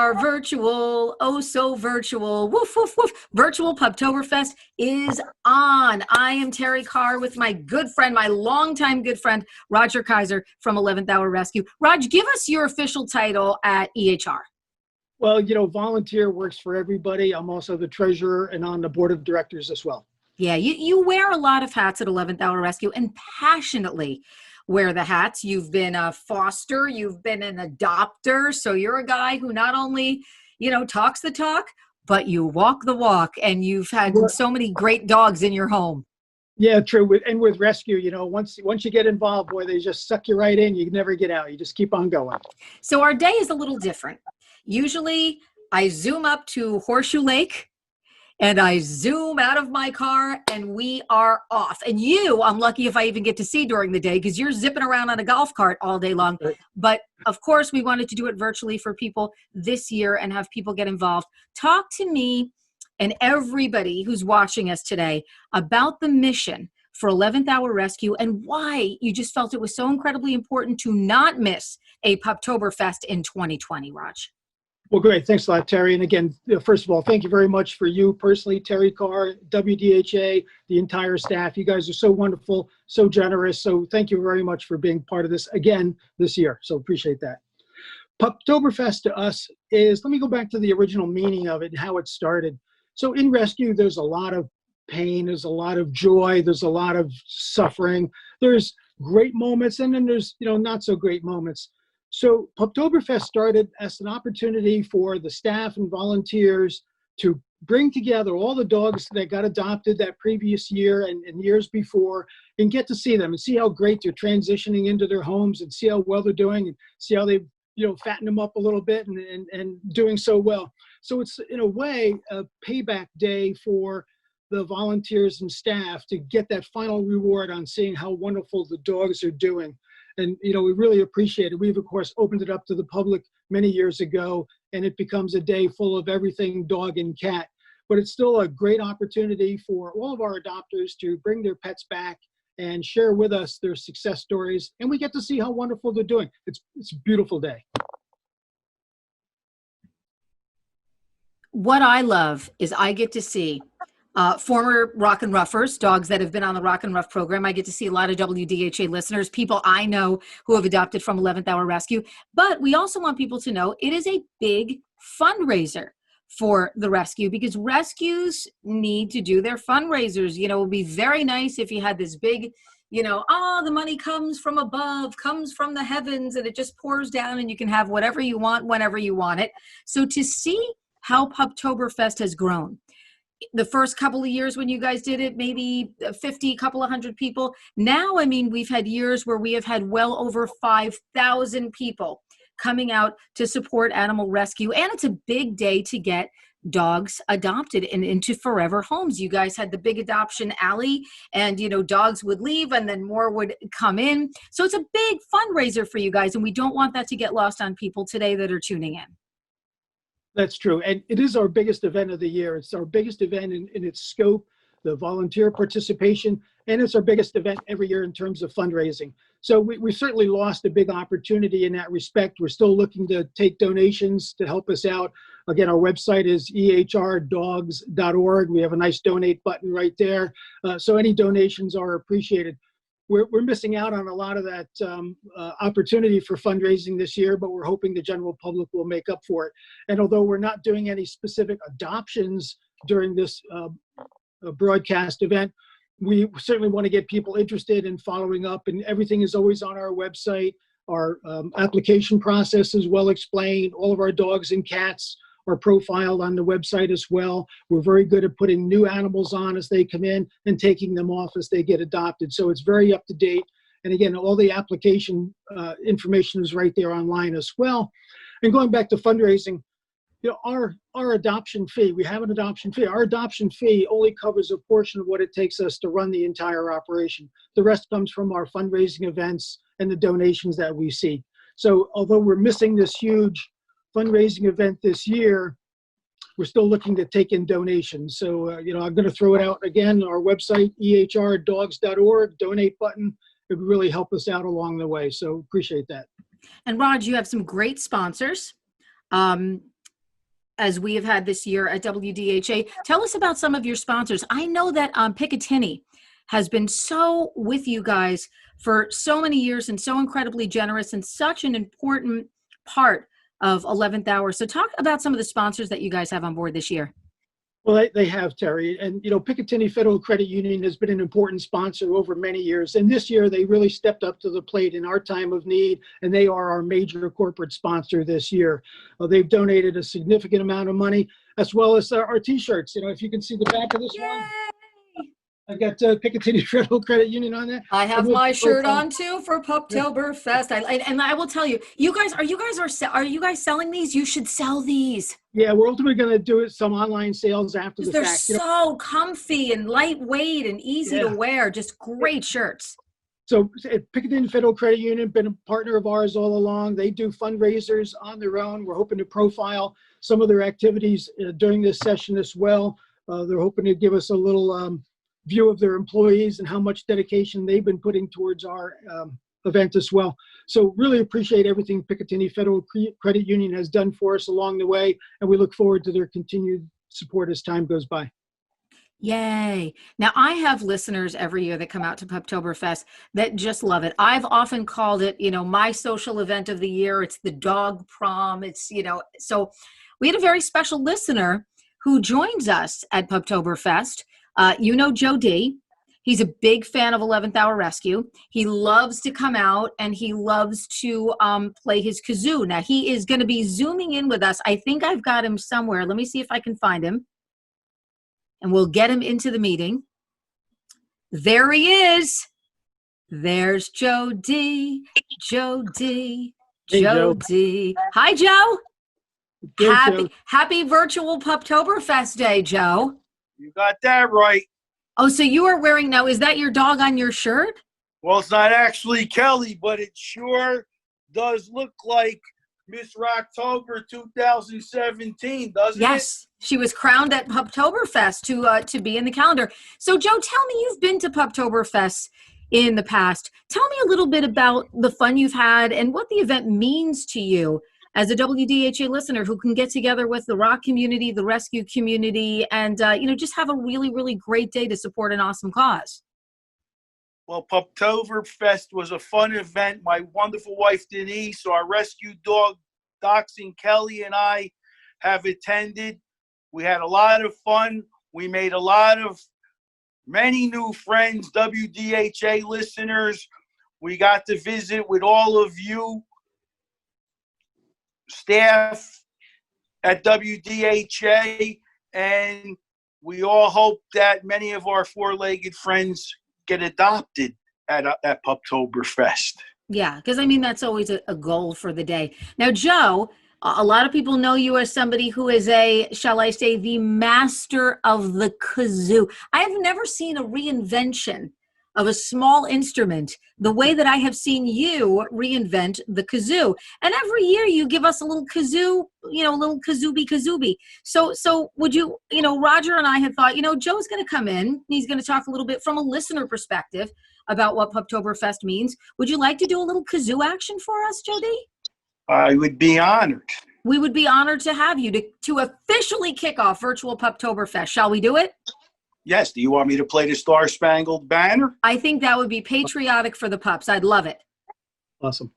are virtual, oh so virtual, woof, woof, woof. Virtual Puptoberfest is on. I am Terry Carr with my good friend, my longtime good friend, Roger Kaiser from 11th Hour Rescue. Raj, give us your official title at EHR. Well, volunteer works for everybody. I'm also the treasurer and on the board of directors as well. Yeah, you wear a lot of hats at 11th Hour Rescue and passionately wear the hats. You've been a foster, you've been an adopter. So you're a guy who not only, talks the talk, but you walk the walk, and you've had so many great dogs in your home. Yeah, true. With rescue, once you get involved, boy, they just suck you right in. You can never get out. You just keep on going. So our day is a little different. Usually I zoom up to Horseshoe Lake and I zoom out of my car and we are off. And I'm lucky if I even get to see during the day because you're zipping around on a golf cart all day long. Right. But of course, we wanted to do it virtually for people this year and have people get involved. Talk to me and everybody who's watching us today about the mission for 11th Hour Rescue and why you just felt it was so incredibly important to not miss a Puptoberfest in 2020, Raj. Well, great. Thanks a lot, Terry. And again, first of all, thank you very much for you personally, Terry Carr, WDHA, the entire staff. You guys are so wonderful, so generous. So thank you very much for being part of this again this year. So appreciate that. Puptoberfest to us is, let me go back to the original meaning of it and how it started. So in rescue, there's a lot of pain, there's a lot of joy, there's a lot of suffering. There's great moments and then there's, not so great moments. So Puptoberfest started as an opportunity for the staff and volunteers to bring together all the dogs that got adopted that previous year and years before and get to see them and see how great they're transitioning into their homes and see how well they're doing and see how they fatten them up a little bit and doing so well. So it's in a way a payback day for the volunteers and staff to get that final reward on seeing how wonderful the dogs are doing. And, we really appreciate it. We've, of course, opened it up to the public many years ago, and it becomes a day full of everything dog and cat. But it's still a great opportunity for all of our adopters to bring their pets back and share with us their success stories. And we get to see how wonderful they're doing. It's a beautiful day. What I love is I get to see former Rock and Ruffers, dogs that have been on the Rock and Ruff program. I get to see a lot of WDHA listeners, people I know who have adopted from 11th Hour Rescue. But we also want people to know it is a big fundraiser for the rescue because rescues need to do their fundraisers. It would be very nice if you had this big, the money comes from above, comes from the heavens, and it just pours down and you can have whatever you want, whenever you want it. So to see how Puptoberfest has grown, the first couple of years when you guys did it, maybe 50, couple of hundred people. Now, we've had years where we have had well over 5,000 people coming out to support animal rescue. And it's a big day to get dogs adopted and into forever homes. You guys had the big adoption alley and, dogs would leave and then more would come in. So it's a big fundraiser for you guys. And we don't want that to get lost on people today that are tuning in. That's true. And it is our biggest event of the year. It's our biggest event in its scope, the volunteer participation, and it's our biggest event every year in terms of fundraising. So we certainly lost a big opportunity in that respect. We're still looking to take donations to help us out. Again, our website is ehrdogs.org. We have a nice donate button right there. So any donations are appreciated. We're missing out on a lot of that opportunity for fundraising this year, but we're hoping the general public will make up for it. And although we're not doing any specific adoptions during this broadcast event, we certainly want to get people interested in following up, and everything is always on our website. Our application process is well explained. All of our dogs and cats are profiled on the website as well. We're very good at putting new animals on as they come in and taking them off as they get adopted. So it's very up to date. And again, all the application information is right there online as well. And going back to fundraising, our adoption fee, we have an adoption fee. Our adoption fee only covers a portion of what it takes us to run the entire operation. The rest comes from our fundraising events and the donations that we seek. So although we're missing this huge fundraising event this year, we're still looking to take in donations. So, I'm going to throw it out again, our website, ehrdogs.org, donate button. It would really help us out along the way. So appreciate that. And Raj, you have some great sponsors. as we have had this year at WDHA. Tell us about some of your sponsors. I know that Picatinny has been so with you guys for so many years and so incredibly generous and such an important part of 11th Hour. So talk about some of the sponsors that you guys have on board this year. Well, they have, Terry. And, Picatinny Federal Credit Union has been an important sponsor over many years. And this year, they really stepped up to the plate in our time of need, and they are our major corporate sponsor this year. They've donated a significant amount of money, as well as our T-shirts. If you can see the back of this one, I got Picatinny Federal Credit Union on there. I have my shirt on too for Puptoberfest. And I will tell you, are you guys selling these? You should sell these. Yeah, we're ultimately going to do some online sales after the They're fact. so comfy and lightweight and easy to wear. Just great shirts. So Picatinny Federal Credit Union, been a partner of ours all along. They do fundraisers on their own. We're hoping to profile some of their activities during this session as well. They're hoping to give us a little view of their employees and how much dedication they've been putting towards our event as well. So really appreciate everything Picatinny Federal Credit Union has done for us along the way, and we look forward to their continued support as time goes by. Yay. Now, I have listeners every year that come out to Puptoberfest that just love it. I've often called it, my social event of the year. It's the dog prom. It's, so we had a very special listener who joins us at Puptoberfest. Joe D. He's a big fan of 11th Hour Rescue. He loves to come out and he loves to play his kazoo. Now, he is going to be Zooming in with us. I think I've got him somewhere. Let me see if I can find him. And we'll get him into the meeting. There he is. There's Joe D. Joe D. Hey, Joe Joe. D. Hi, Joe. Good, Happy virtual Puptoberfest Day, Joe. You got that right. Oh, so you are wearing now, is that your dog on your shirt? Well, it's not actually Kelly, but it sure does look like Miss Rocktober 2017, doesn't it? Yes, she was crowned at Puptoberfest to be in the calendar. So, Joe, tell me, you've been to Puptoberfest in the past. Tell me a little bit about the fun you've had and what the event means to you as a WDHA listener who can get together with the rock community, the rescue community, and just have a really, really great day to support an awesome cause. Well, Puptoberfest was a fun event. My wonderful wife, Denise, our rescue dog, Dachshund Kelly, and I have attended. We had a lot of fun. We made many new friends, WDHA listeners. We got to visit with all of you, staff at WDHA, and we all hope that many of our four-legged friends get adopted at Puptoberfest. Yeah, because that's always a goal for the day. Now, Joe, a lot of people know you as somebody who is shall I say, the master of the kazoo. I have never seen a reinvention of a small instrument the way that I have seen you reinvent the kazoo. And every year you give us a little kazoo, a little kazooby. So would you, Roger and I had thought, Joe's going to come in. He's going to talk a little bit from a listener perspective about what Puptoberfest means. Would you like to do a little kazoo action for us, Jody? I would be honored. We would be honored to have you to officially kick off virtual Puptoberfest. Shall we do it? Yes. Do you want me to play the Star Spangled Banner? I think that would be patriotic for the pups. I'd love it. Awesome.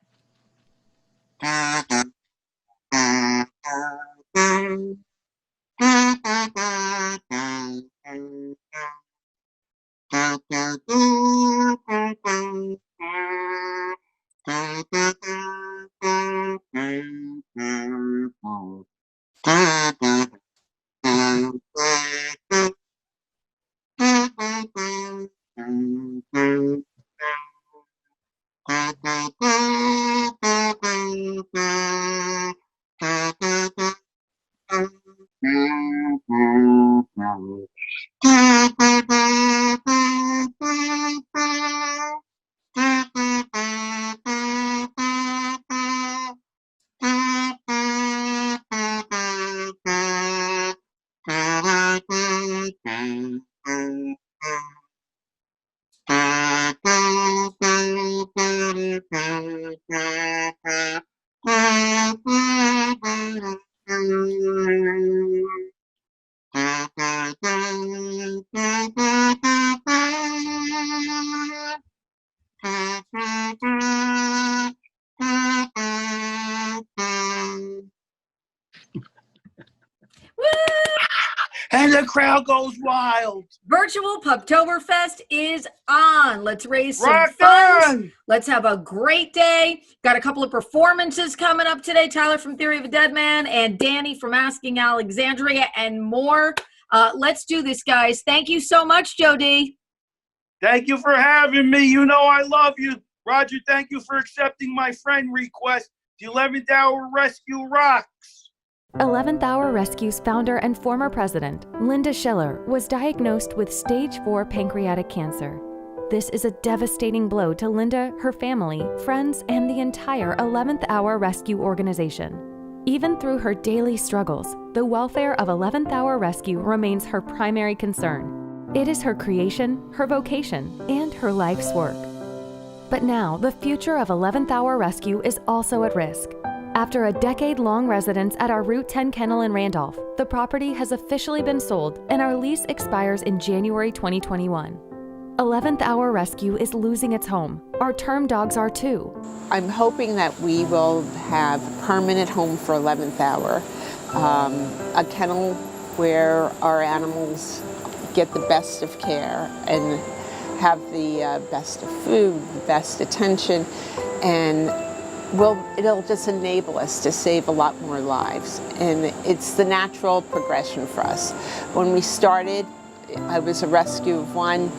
And the crowd goes wild. Virtual Puptoberfest is on. Let's raise some Rock funds. on! Let's have a great day. Got a couple of performances coming up today. Tyler from Theory of a Dead Man and Danny from Asking Alexandria and more. Let's do this, guys. Thank you so much, Jody. Thank you for having me. You know I love you. Roger, thank you for accepting my friend request. The 11th Hour Rescue rocks. 11th Hour Rescue's founder and former president, Linda Schiller, was diagnosed with stage 4 pancreatic cancer. This is a devastating blow to Linda, her family, friends, and the entire 11th Hour Rescue organization. Even through her daily struggles, the welfare of 11th Hour Rescue remains her primary concern. It is her creation, her vocation, and her life's work. But now, the future of 11th Hour Rescue is also at risk. After a decade-long residence at our Route 10 kennel in Randolph, the property has officially been sold and our lease expires in January 2021. 11th Hour Rescue is losing its home. Our term dogs are too. I'm hoping that we will have a permanent home for 11th Hour, a kennel where our animals get the best of care and have the best of food, the best attention, and it'll just enable us to save a lot more lives. And it's the natural progression for us. When we started, I was a rescue of one,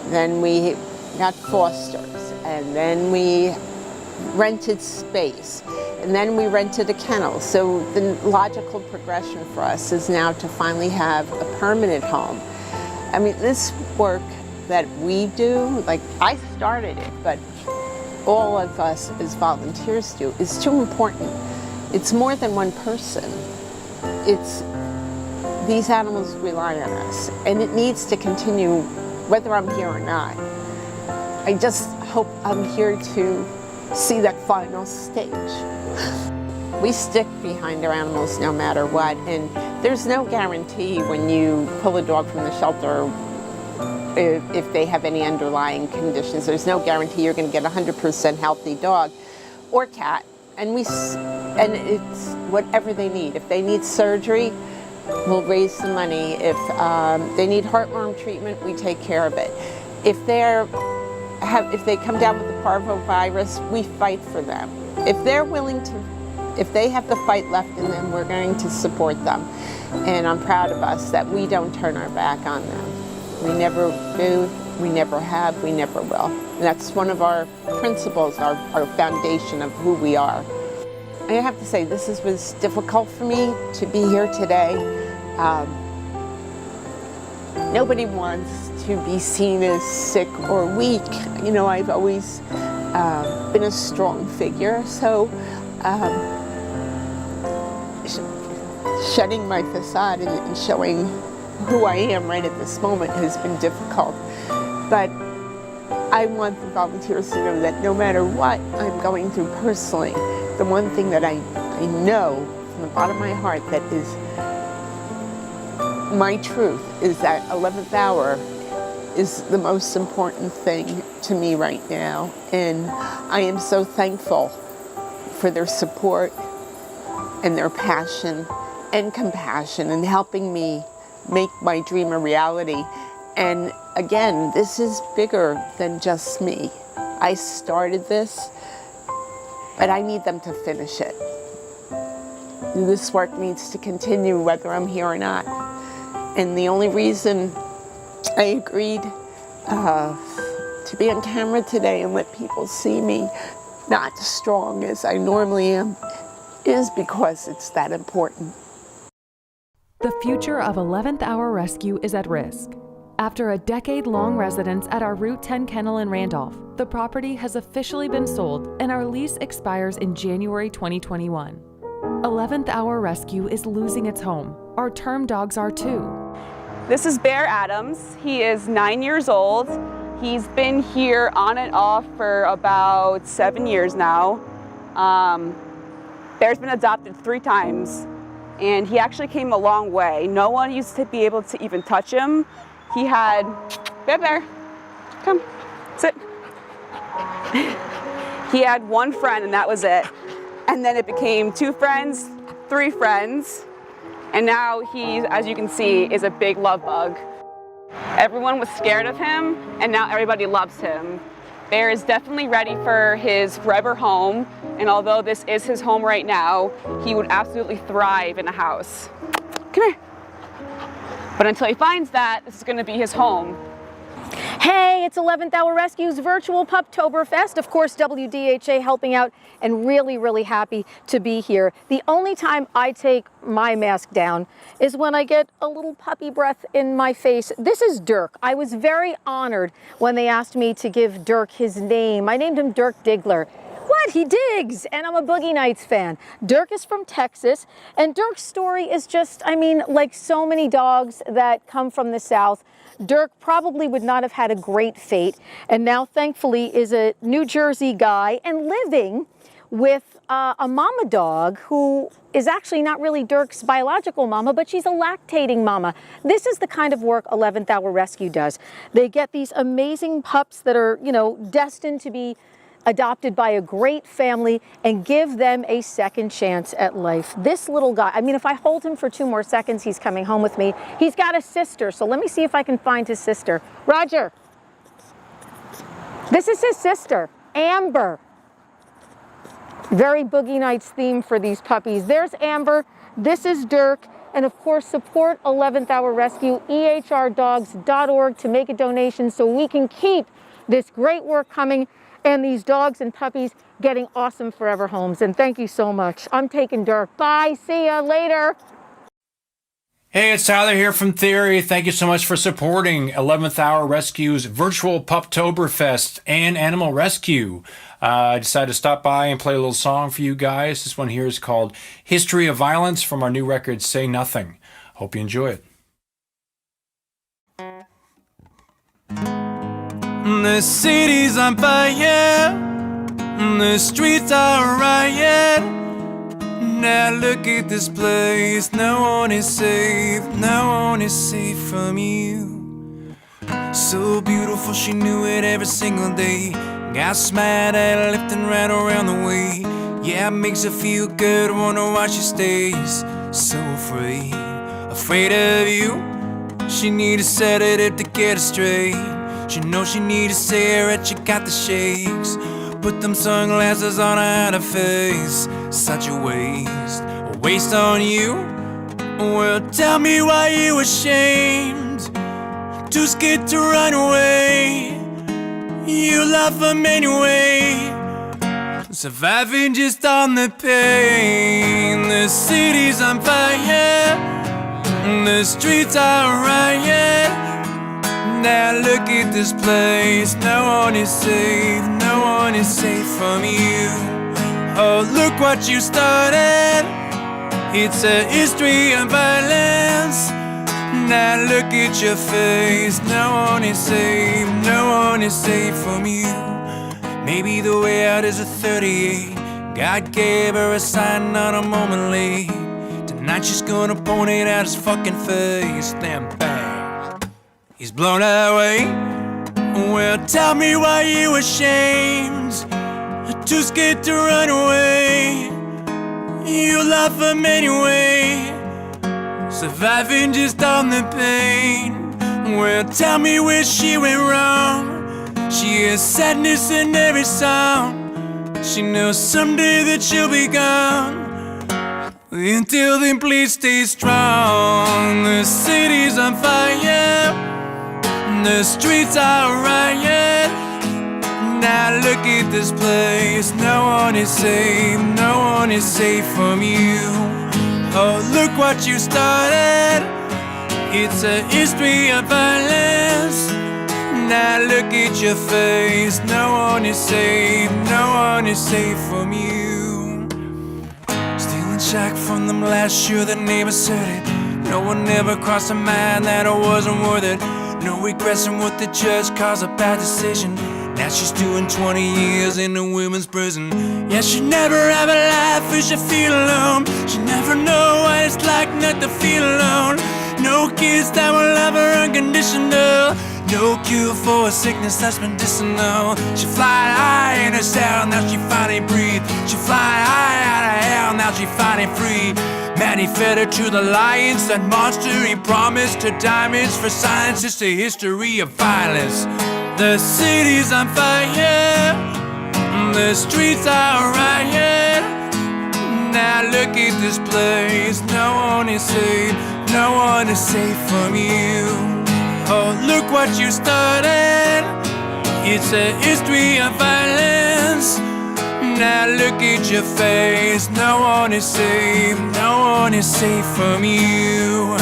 then we got fosters, and then we rented space, and then we rented a kennel. So the logical progression for us is now to finally have a permanent home. I mean, this work that we do, like I started it, but all of us as volunteers do, is too important. It's more than one person. These animals rely on us, and it needs to continue whether I'm here or not. I just hope I'm here to see that final stage. We stick behind our animals no matter what, and there's no guarantee when you pull a dog from the shelter if they have any underlying conditions. There's no guarantee you're going to get a 100% healthy dog or cat, and it's whatever they need. If they need surgery, we'll raise the money. If they need heartworm treatment, we take care of it. If they come down with the parvovirus, we fight for them. If they have the fight left in them, we're going to support them. And I'm proud of us that we don't turn our back on them. We never do, we never have, we never will. And that's one of our principles, our foundation of who we are. I have to say, this was difficult for me to be here today. Nobody wants to be seen as sick or weak. You know, I've always been a strong figure, so shedding my facade and showing who I am right at this moment has been difficult. But I want the volunteers to know that no matter what I'm going through personally, the one thing that I know from the bottom of my heart that is my truth is that 11th Hour is the most important thing to me right now. And I am so thankful for their support and their passion and compassion in helping me make my dream a reality. And again, this is bigger than just me. I started this, but I need them to finish it. This work needs to continue whether I'm here or not. And the only reason I agreed to be on camera today and let people see me not strong as I normally am is because it's that important. The future of 11th Hour Rescue is at risk. After a decade-long residence at our Route 10 kennel in Randolph, the property has officially been sold and our lease expires in January 2021. 11th Hour Rescue is losing its home. Our term dogs are too. This is Bear Adams. He is 9 years old. He's been here on and off for about 7 years now. Bear's been adopted 3 times. and he actually came a long way. No one used to be able to even touch him. He had, Bear Bear, come, sit. He had one friend and that was it. And then it became 2 friends, 3 friends, and now he, as you can see, is a big love bug. Everyone was scared of him, and now everybody loves him. Bear is definitely ready for his forever home, and although this is his home right now, he would absolutely thrive in a house. Come here. But until he finds that, this is going to be his home. Hey, it's 11th Hour Rescue's virtual Puptoberfest. Of course, WDHA helping out, and really, really happy to be here. The only time I take my mask down is when I get a little puppy breath in my face. This is Dirk. I was very honored when they asked me to give Dirk his name. I named him Dirk Diggler. What? He digs! And I'm a Boogie Nights fan. Dirk is from Texas, and Dirk's story is just, I mean, like so many dogs that come from the South, Dirk probably would not have had a great fate, and now thankfully is a New Jersey guy and living with a mama dog who is actually not really Dirk's biological mama, but she's a lactating mama. This is the kind of work 11th Hour Rescue does. They get these amazing pups that are, you know, destined to be adopted by a great family and give them a second chance at life. This little guy, I mean, if I hold him for 2 more seconds, he's coming home with me. He's got a sister, so let me see if I can find his sister. Roger. This is his sister, Amber. Very Boogie Nights theme for these puppies. There's Amber, this is Dirk, and of course support 11th Hour Rescue, ehrdogs.org to make a donation so we can keep this great work coming and these dogs and puppies getting awesome forever homes. And thank you so much. I'm taking Dirk. Bye, see ya later. Hey, it's Tyler here from Theory. Thank you so much for supporting 11th Hour Rescue's virtual Puptoberfest and Animal Rescue. I decided to stop by and play a little song for you guys. This one here is called History of Violence from our new record, Say Nothing. Hope you enjoy it. The city's on fire, the streets are a riot. Now look at this place, no one is safe, no one is safe from you. So beautiful, she knew it every single day. Got smiled at left and right around the way. Yeah, it makes her feel good, wonder why she stays so afraid. Afraid of you, she need a sedative to get her straight. She knows she need a cigarette, she got the shakes. Put them sunglasses on her face. Such a waste on you. Well, tell me why you ashamed, too scared to run away. You love them anyway, surviving just on the pain. The city's on fire, the streets are a riot. Now look at this place, no one is safe, no one is safe from you. Oh, look what you started, it's a history of violence. Now look at your face, no one is safe, no one is safe from you. Maybe the way out is a 38, God gave her a sign, not a moment late. Tonight she's gonna point it out his fucking face, then bang, he's blown away. Well, tell me why you ashamed, too scared to run away. You love him anyway, surviving just on the pain. Well, tell me where she went wrong. She has sadness in every song. She knows someday that she'll be gone. Until then, please stay strong. The city's on fire, the streets are a riot. Now look at this place, no one is safe, no one is safe from you. Oh, look what you started, it's a history of violence. Now look at your face, no one is safe, no one is safe from you. Still in shock from them last year, the neighbors said it. No one ever crossed their mind that I wasn't worth it. No regrets in what the judge calls a bad decision. Now she's doing 20 years in a women's prison. Yeah, she never have a life where she feel alone. She never know what it's like not to feel alone. No kids that will love her unconditional. No cure for a sickness that's medicinal. She fly high in her cell, now she finally breathe. She fly high out of hell, now she finally free. Man, he fed her to the lions, that monster he promised her diamonds for science. It's a history of violence. The city's on fire, the streets are riot. Now look at this place, no one is safe, no one is safe from you. Oh, look what you started. It's a history of violence. Now look at your face. No one is safe. No one is safe from you.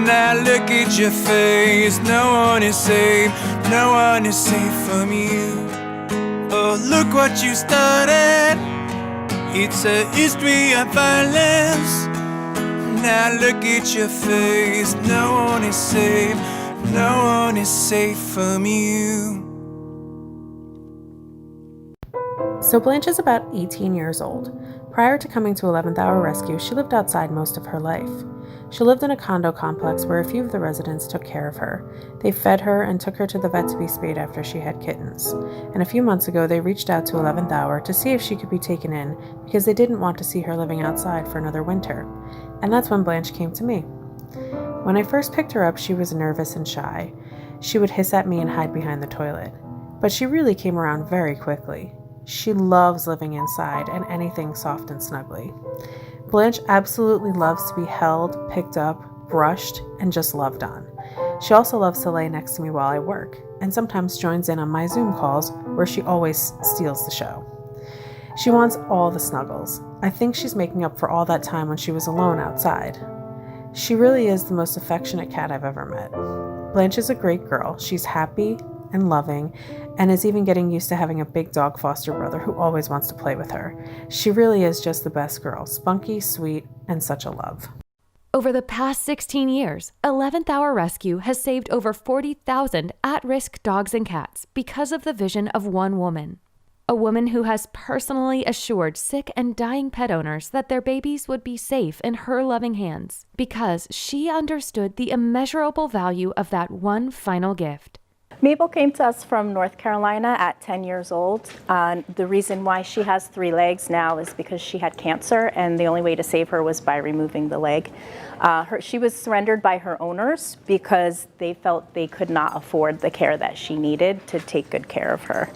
Now look at your face. No one is safe. No one is safe from you. Oh, look what you started. It's a history of violence. Now look at your face. No one is safe. No one is safe from you. So Blanche is about 18 years old. Prior to coming to 11th Hour Rescue, she lived outside most of her life. She lived in a condo complex where a few of the residents took care of her. They fed her and took her to the vet to be spayed after she had kittens. And a few months ago, they reached out to 11th Hour to see if she could be taken in because they didn't want to see her living outside for another winter. And that's when Blanche came to me. When I first picked her up, she was nervous and shy. She would hiss at me and hide behind the toilet. But she really came around very quickly. She loves living inside and anything soft and snuggly. Blanche absolutely loves to be held, picked up, brushed, and just loved on. She also loves to lay next to me while I work, and sometimes joins in on my Zoom calls where she always steals the show. She wants all the snuggles. I think she's making up for all that time when she was alone outside. She really is the most affectionate cat I've ever met. Blanche is a great girl. She's happy and loving, and is even getting used to having a big dog foster brother who always wants to play with her. She really is just the best girl, spunky, sweet, and such a love. Over the past 16 years, 11th Hour Rescue has saved over 40,000 at-risk dogs and cats because of the vision of one woman. A woman who has personally assured sick and dying pet owners that their babies would be safe in her loving hands because she understood the immeasurable value of that one final gift. Mabel came to us from North Carolina at 10 years old. The reason why she has 3 legs now is because she had cancer, and the only way to save her was by removing the leg. She was surrendered by her owners because they felt they could not afford the care that she needed to take good care of her.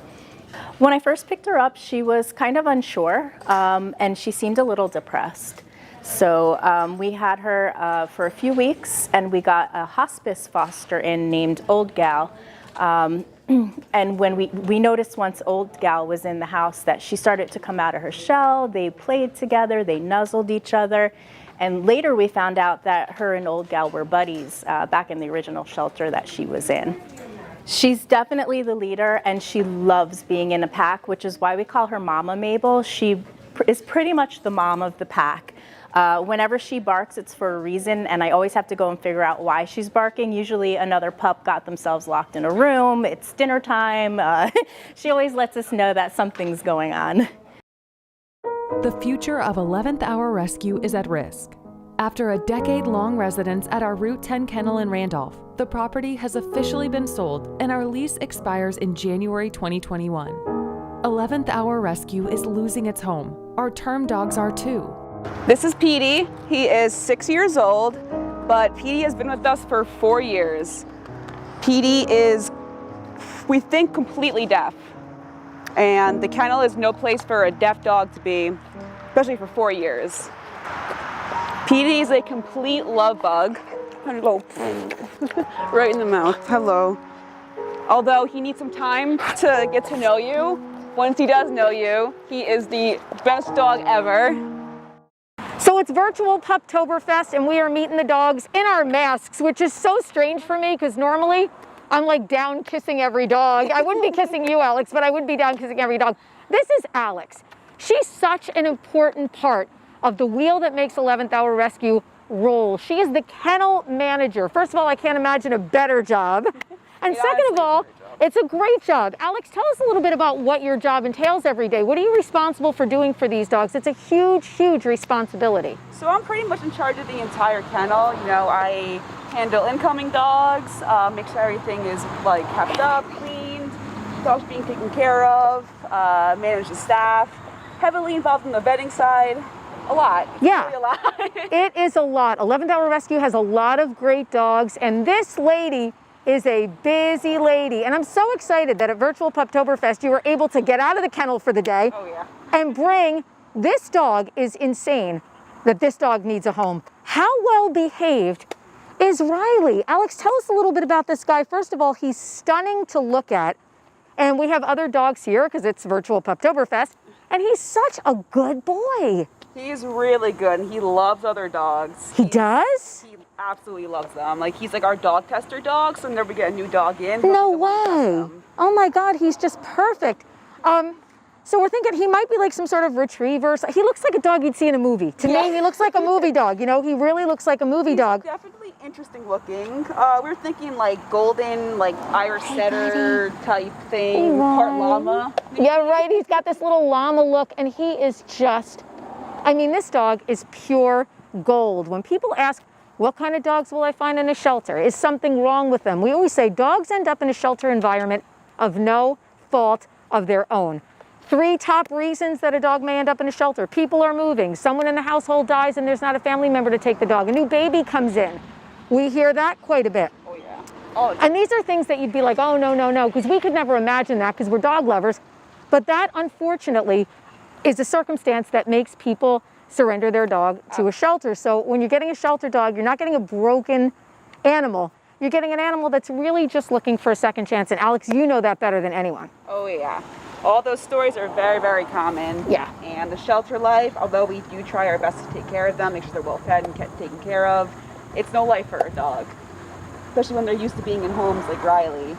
When I first picked her up, she was kind of unsure, and she seemed a little depressed. So we had her for a few weeks, and we got a hospice foster in named Old Gal. And when we noticed once Old Gal was in the house that she started to come out of her shell. They played together, they nuzzled each other, and later we found out that her and Old Gal were buddies back in the original shelter that she was in. She's definitely the leader, and she loves being in a pack, which is why we call her Mama Mabel. She is pretty much the mom of the pack. Whenever she barks, it's for a reason, and I always have to go and figure out why she's barking. Usually another pup got themselves locked in a room, it's dinner time. She always lets us know that something's going on. The future of 11th Hour Rescue is at risk. After a decade-long residence at our Route 10 kennel in Randolph, the property has officially been sold and our lease expires in January 2021. 11th Hour Rescue is losing its home. Our term dogs are too. This is Petey. He is 6 years old, but Petey has been with us for 4 years. Petey is, we think, completely deaf. And the kennel is no place for a deaf dog to be, especially for 4 years. Petey is a complete love bug. Hello. Right in the mouth. Hello. Although he needs some time to get to know you, once he does know you, he is the best dog ever. So it's virtual Puptoberfest, and we are meeting the dogs in our masks, which is so strange for me because normally I'm like down kissing every dog. I wouldn't be kissing you, Alex, but I would be down kissing every dog. This is Alex. She's such an important part of the wheel that makes 11th Hour Rescue role. She is the kennel manager. First of all, I can't imagine a better job. And second of all, it's a great job. Alex, tell us a little bit about what your job entails every day. What are you responsible for doing for these dogs? It's a huge, huge responsibility. So I'm pretty much in charge of the entire kennel. You know, I handle incoming dogs, make sure everything is like kept up, cleaned, dogs being taken care of, manage the staff, heavily involved in the vetting side. A lot. Yeah, really a lot. It is a lot. 11th Hour Rescue has a lot of great dogs, and this lady is a busy lady. And I'm so excited that at Virtual Puptoberfest you were able to get out of the kennel for the day and bring this dog. Is insane that this dog needs a home. How well behaved is Riley? Alex, tell us a little bit about this guy. First of all, he's stunning to look at. And we have other dogs here because it's Virtual Puptoberfest. And he's such a good boy. He's really good, and he loves other dogs. He does? He absolutely loves them. Like, he's like our dog tester dog, so whenever we get a new dog in, no way. Oh my God, he's just perfect. So we're thinking he might be like some sort of retriever. He looks like a dog you'd see in a movie. To me, he looks like a movie dog. You know, he really looks like a movie dog. Definitely interesting looking. We're thinking like golden, like Irish setter type thing, part llama. Yeah, right. He's got this little llama look, and he is just, I mean, this dog is pure gold. When people ask, what kind of dogs will I find in a shelter? Is something wrong with them? We always say dogs end up in a shelter environment of no fault of their own. 3 top reasons that a dog may end up in a shelter. People are moving, someone in the household dies and there's not a family member to take the dog. A new baby comes in. We hear that quite a bit. Oh yeah. Oh, and these are things that you'd be like, oh no, no, no, because we could never imagine that because we're dog lovers. But that, unfortunately, is a circumstance that makes people surrender their dog to a shelter. So when you're getting a shelter dog, you're not getting a broken animal. You're getting an animal that's really just looking for a second chance. And Alex, you know that better than anyone. Oh yeah. All those stories are very, very common. Yeah. And the shelter life, although we do try our best to take care of them, make sure they're well fed and taken care of, it's no life for a dog. Especially when they're used to being in homes like Riley.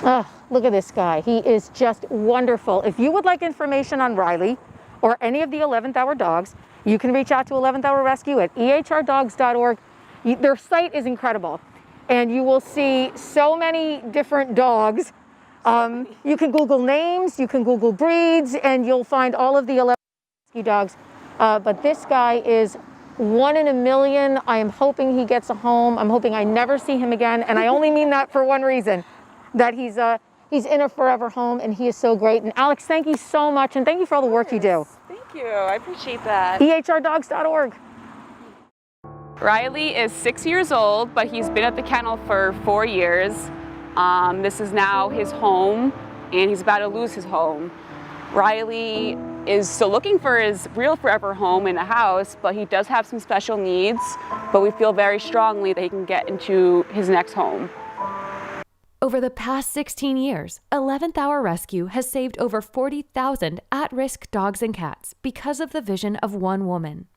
Oh, look at this guy. He is just wonderful. If you would like information on Riley or any of the 11th Hour dogs, you can reach out to 11th Hour Rescue at ehrdogs.org. Their site is incredible. And you will see so many different dogs. You can Google names, you can Google breeds, and you'll find all of the 11 rescue dogs. But this guy is 1 in a million. I am hoping he gets a home. I'm hoping I never see him again. And I only mean that for one reason, that he's in a forever home, and he is so great. And Alex, thank you so much, and thank you for all the work you do. Thank you, I appreciate that. ehrdogs.org. Riley is 6 years old, but he's been at the kennel for 4 years. This is now his home, and he's about to lose his home. Riley is still looking for his real forever home in a house, but he does have some special needs, but we feel very strongly that he can get into his next home. Over the past 16 years, 11th Hour Rescue has saved over 40,000 at-risk dogs and cats because of the vision of one woman.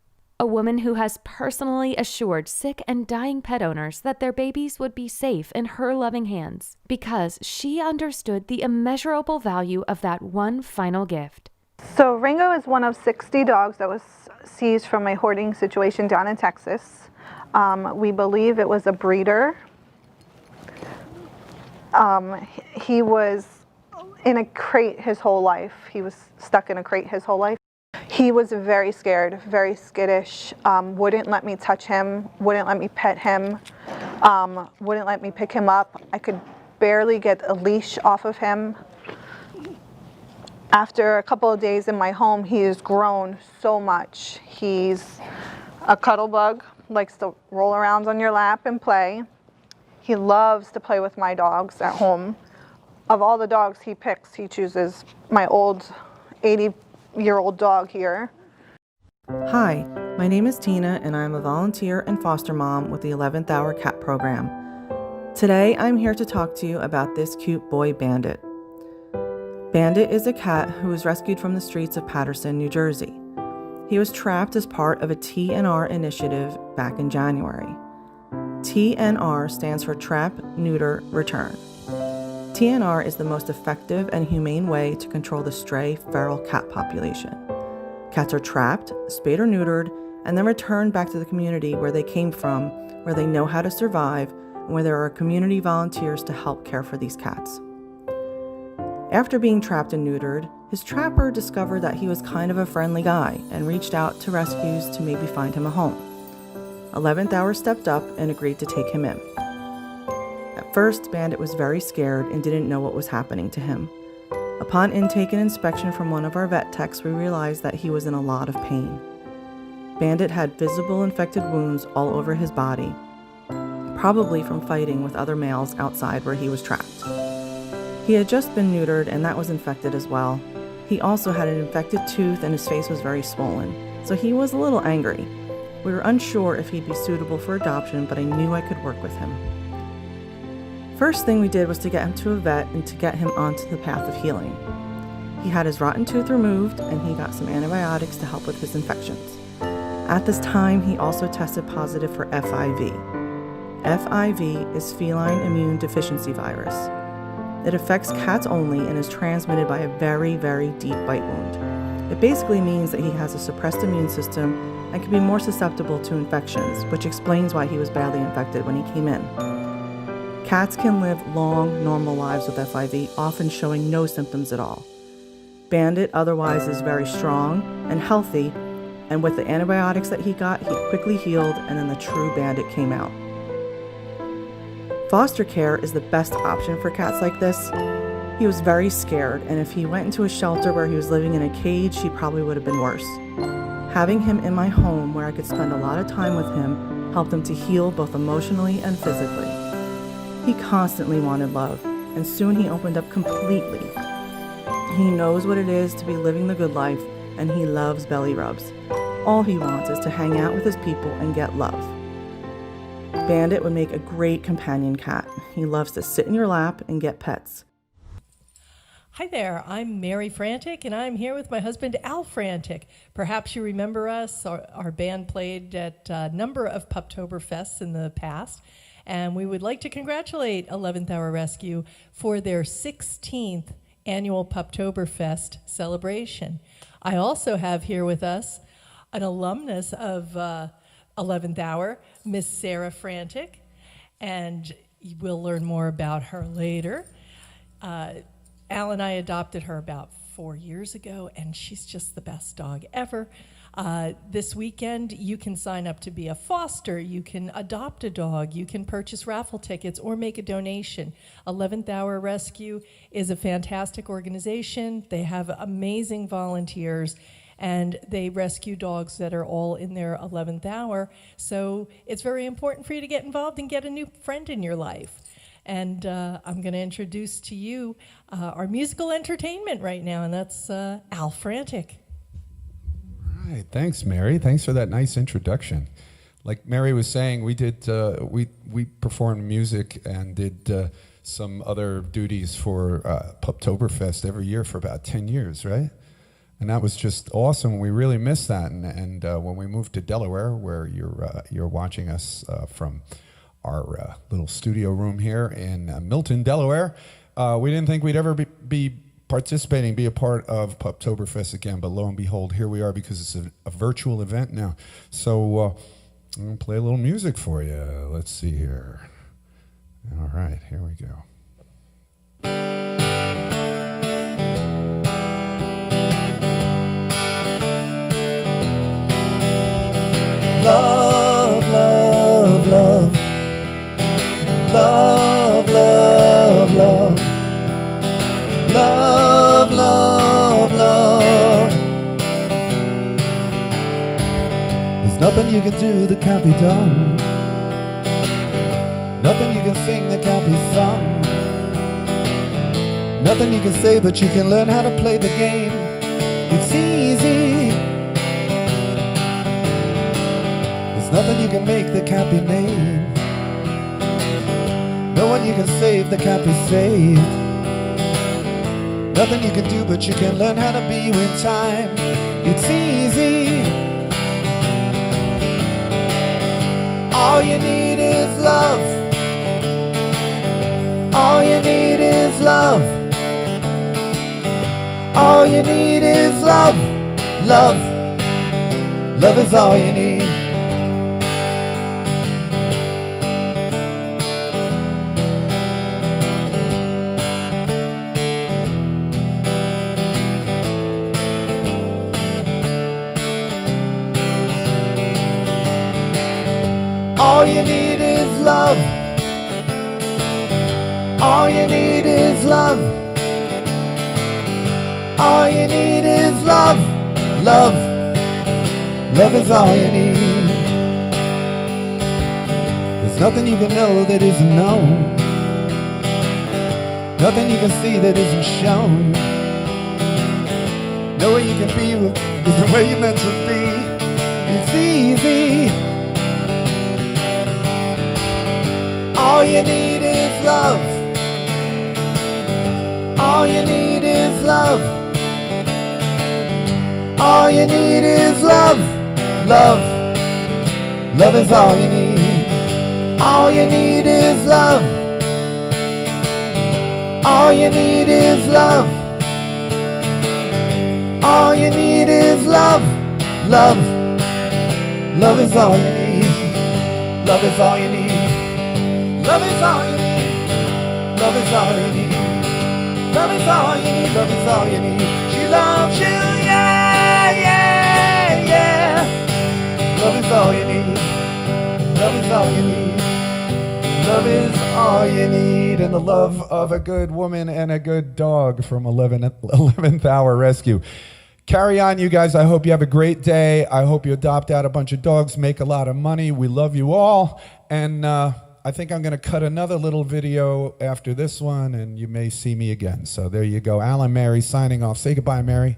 A woman who has personally assured sick and dying pet owners that their babies would be safe in her loving hands because she understood the immeasurable value of that one final gift. So Ringo is one of 60 dogs that was seized from a hoarding situation down in Texas. We believe it was a breeder. He was in a crate his whole life. He was stuck in a crate his whole life. He was very scared, very skittish, wouldn't let me touch him, wouldn't let me pet him, wouldn't let me pick him up. I could barely get a leash off of him. After a couple of days in my home, he has grown so much. He's a cuddle bug, likes to roll around on your lap and play. He loves to play with my dogs at home. Of all the dogs he picks, he chooses my old 80-year-old dog here. Hi, my name is Tina, and I'm a volunteer and foster mom with the 11th Hour Cat Program. Today, I'm here to talk to you about this cute boy, Bandit. Bandit is a cat who was rescued from the streets of Paterson, New Jersey. He was trapped as part of a TNR initiative back in January. TNR stands for Trap, Neuter, Return. TNR is the most effective and humane way to control the stray feral cat population. Cats are trapped, spayed or neutered, and then return back to the community where they came from, where they know how to survive, and where there are community volunteers to help care for these cats. After being trapped and neutered, his trapper discovered that he was kind of a friendly guy and reached out to rescues to maybe find him a home. 11th Hour stepped up and agreed to take him in. At first, Bandit was very scared and didn't know what was happening to him. Upon intake and inspection from one of our vet techs, we realized that he was in a lot of pain. Bandit had visible infected wounds all over his body, probably from fighting with other males outside where he was trapped. He had just been neutered and that was infected as well. He also had an infected tooth and his face was very swollen, so he was a little angry. We were unsure if he'd be suitable for adoption, but I knew I could work with him. First thing we did was to get him to a vet and to get him onto the path of healing. He had his rotten tooth removed and he got some antibiotics to help with his infections. At this time, he also tested positive for FIV. FIV is feline immune deficiency virus. It affects cats only and is transmitted by a very, very deep bite wound. It basically means that he has a suppressed immune system and can be more susceptible to infections, which explains why he was badly infected when he came in. Cats can live long, normal lives with FIV, often showing no symptoms at all. Bandit otherwise is very strong and healthy, and with the antibiotics that he got, he quickly healed and then the true Bandit came out. Foster care is the best option for cats like this. He was very scared, and if he went into a shelter where he was living in a cage, he probably would have been worse. Having him in my home where I could spend a lot of time with him helped him to heal both emotionally and physically. He constantly wanted love, and soon he opened up completely. He knows what it is to be living the good life, and he loves belly rubs. All he wants is to hang out with his people and get love. Bandit would make a great companion cat. He loves to sit in your lap and get pets. Hi there, I'm Mary Frantic, and I'm here with my husband, Al Frantic. Perhaps you remember us. Our band played at a number of Puptoberfests in the past, and we would like to congratulate 11th Hour Rescue for their 16th annual Puptoberfest celebration. I also have here with us an alumnus of 11th Hour, Miss Sarah Frantic, and we'll learn more about her later. Al and I adopted her about 4 years ago, and she's just the best dog ever. This weekend, you can sign up to be a foster, you can adopt a dog, you can purchase raffle tickets or make a donation. 11th Hour Rescue is a fantastic organization. They have amazing volunteers, and they rescue dogs that are all in their 11th hour. So it's very important for you to get involved and get a new friend in your life. And I'm going to introduce to you our musical entertainment right now, and that's Al Frantic. All right, thanks, Mary. Thanks for that nice introduction. Like Mary was saying, we did we performed music and did some other duties for Puptoberfest every year for about 10 years, right? And that was just awesome. We really missed that. And when we moved to Delaware, where you're watching us from our little studio room here in Milton, Delaware, we didn't think we'd ever be participating, be a part of Puptoberfest again. But lo and behold, here we are because it's a virtual event now. So I'm going to play a little music for you. Let's see here. All right, here we go. Love, love, love. Love, love, love. Love, love, love. There's nothing you can do that can't be done. Nothing you can sing that can't be sung. Nothing you can say, but you can learn how to play the game. It's easy. There's nothing you can make that can't be made. No one you can save that can't be saved. Nothing you can do, but you can learn how to be with time. It's easy. All you need is love. All you need is love. All you need is love. Love. Love is all you need. All you need is love. All you need is love. All you need is love. Love. Love is all you need. There's nothing you can know that isn't known. Nothing you can see that isn't shown. No way you can be is the way you're meant to be. It's easy. All you need is love. All you need is love. All you need is love. Love. Love is all you need. All you need is love. All you need is love. All you need is love. Love. Love is all you need. Love is all you need. Love is all you need. Love is all you need. Love is all you need. Love is all you need. She loves you, yeah, yeah, yeah. Love is all you need. Love is all you need. Love is all you need. And the love of a good woman and a good dog from 11th Hour Rescue. Carry on, you guys. I hope you have a great day. I hope you adopt out a bunch of dogs, make a lot of money. We love you all. And I think I'm going to cut another little video after this one, and you may see me again. So there you go. Alan, Mary, signing off. Say goodbye, Mary.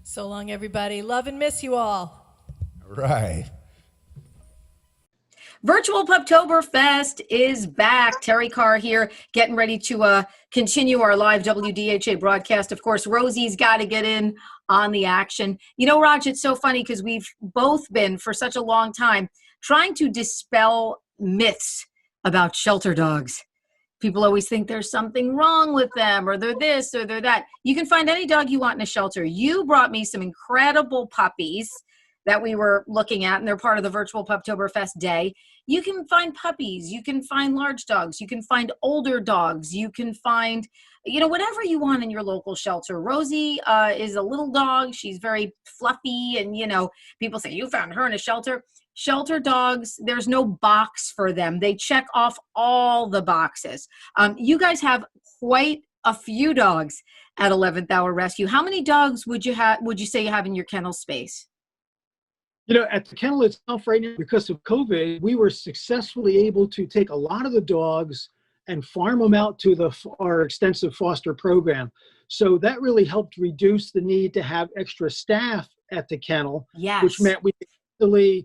So long, everybody. Love and miss you all. All right. Virtual Puptoberfest is back. Terry Carr here, getting ready to continue our live WDHA broadcast. Of course, Rosie's got to get in on the action. You know, Raj, it's so funny because we've both been, for such a long time, trying to dispel myths about shelter dogs. People always think there's something wrong with them, or they're this, or they're that. You can find any dog you want in a shelter. You brought me some incredible puppies that we were looking at, and they're part of the Virtual Puptoberfest Day. You can find puppies, you can find large dogs, you can find older dogs, you can find, you know, whatever you want in your local shelter. Rosie is a little dog. She's very fluffy, and, you know, people say, you found her in a shelter. Shelter dogs, there's no box for them. They check off all the boxes. You guys have quite a few dogs at 11th Hour Rescue. How many dogs would you say you have in your kennel space? You know, at the kennel itself right now, because of COVID, we were successfully able to take a lot of the dogs and farm them out to our extensive foster program. So that really helped reduce the need to have extra staff at the kennel, yes, which meant we could easily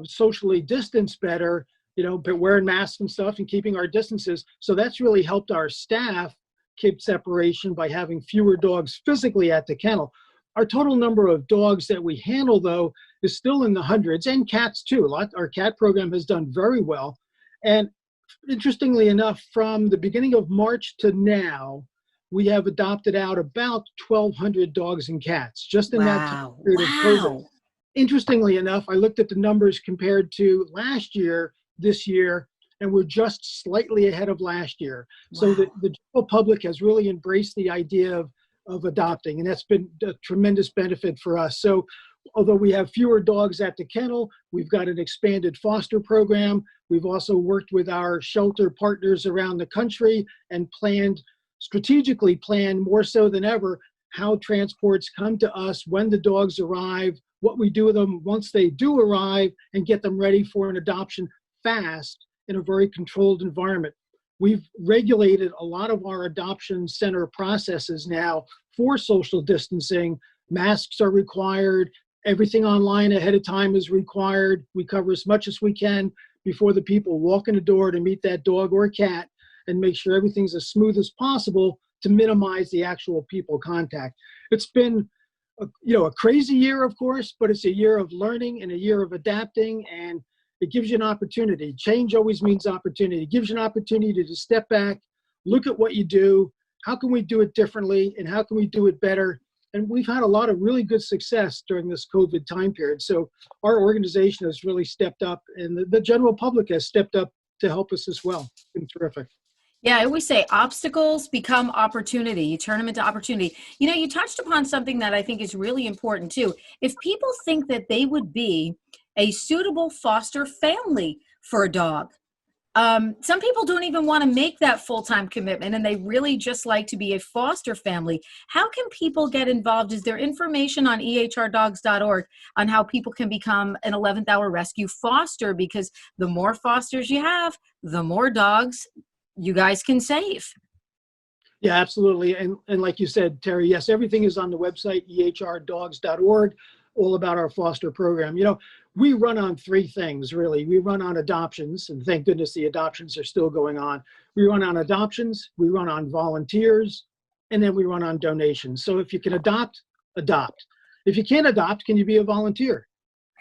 socially distance better, you know, but wearing masks and stuff and keeping our distances. So that's really helped our staff keep separation by having fewer dogs physically at the kennel. Our total number of dogs that we handle, though, is still in the hundreds, and cats too. Our cat program has done very well. And interestingly enough, from the beginning of March to now, we have adopted out about 1,200 dogs and cats just in that time period of COVID. Interestingly enough, I looked at the numbers compared to last year, this year, and we're just slightly ahead of last year. So the general public has really embraced the idea of adopting, and that's been a tremendous benefit for us. So although we have fewer dogs at the kennel, we've got an expanded foster program. We've also worked with our shelter partners around the country and strategically planned more so than ever how transports come to us, when the dogs arrive, what we do with them once they do arrive, and get them ready for an adoption fast in a very controlled environment. We've regulated a lot of our adoption center processes now for social distancing. Masks are required. Everything online ahead of time is required. We cover as much as we can before the people walk in the door to meet that dog or cat, and make sure everything's as smooth as possible to minimize the actual people contact. It's been a crazy year, of course, but it's a year of learning and a year of adapting, and it gives you an opportunity. Change always means opportunity. It gives you an opportunity to step back, look at what you do, how can we do it differently, and how can we do it better? And we've had a lot of really good success during this COVID time period. So our organization has really stepped up, and the general public has stepped up to help us as well. It's been terrific. Yeah, I always say obstacles become opportunity. You turn them into opportunity. You know, you touched upon something that I think is really important too. If people think that they would be a suitable foster family for a dog. Some people don't even want to make that full-time commitment, and they really just like to be a foster family. How can people get involved? Is there information on ehrdogs.org on how people can become an 11th hour rescue foster? Because the more fosters you have, the more dogs you guys can save. Yeah, absolutely. And like you said, Terry, yes, everything is on the website, ehrdogs.org, all about our foster program. You know, we run on three things, really. We run on adoptions, and thank goodness the adoptions are still going on. We run on adoptions, we run on volunteers, and then we run on donations. So if you can adopt, adopt. If you can't adopt, can you be a volunteer?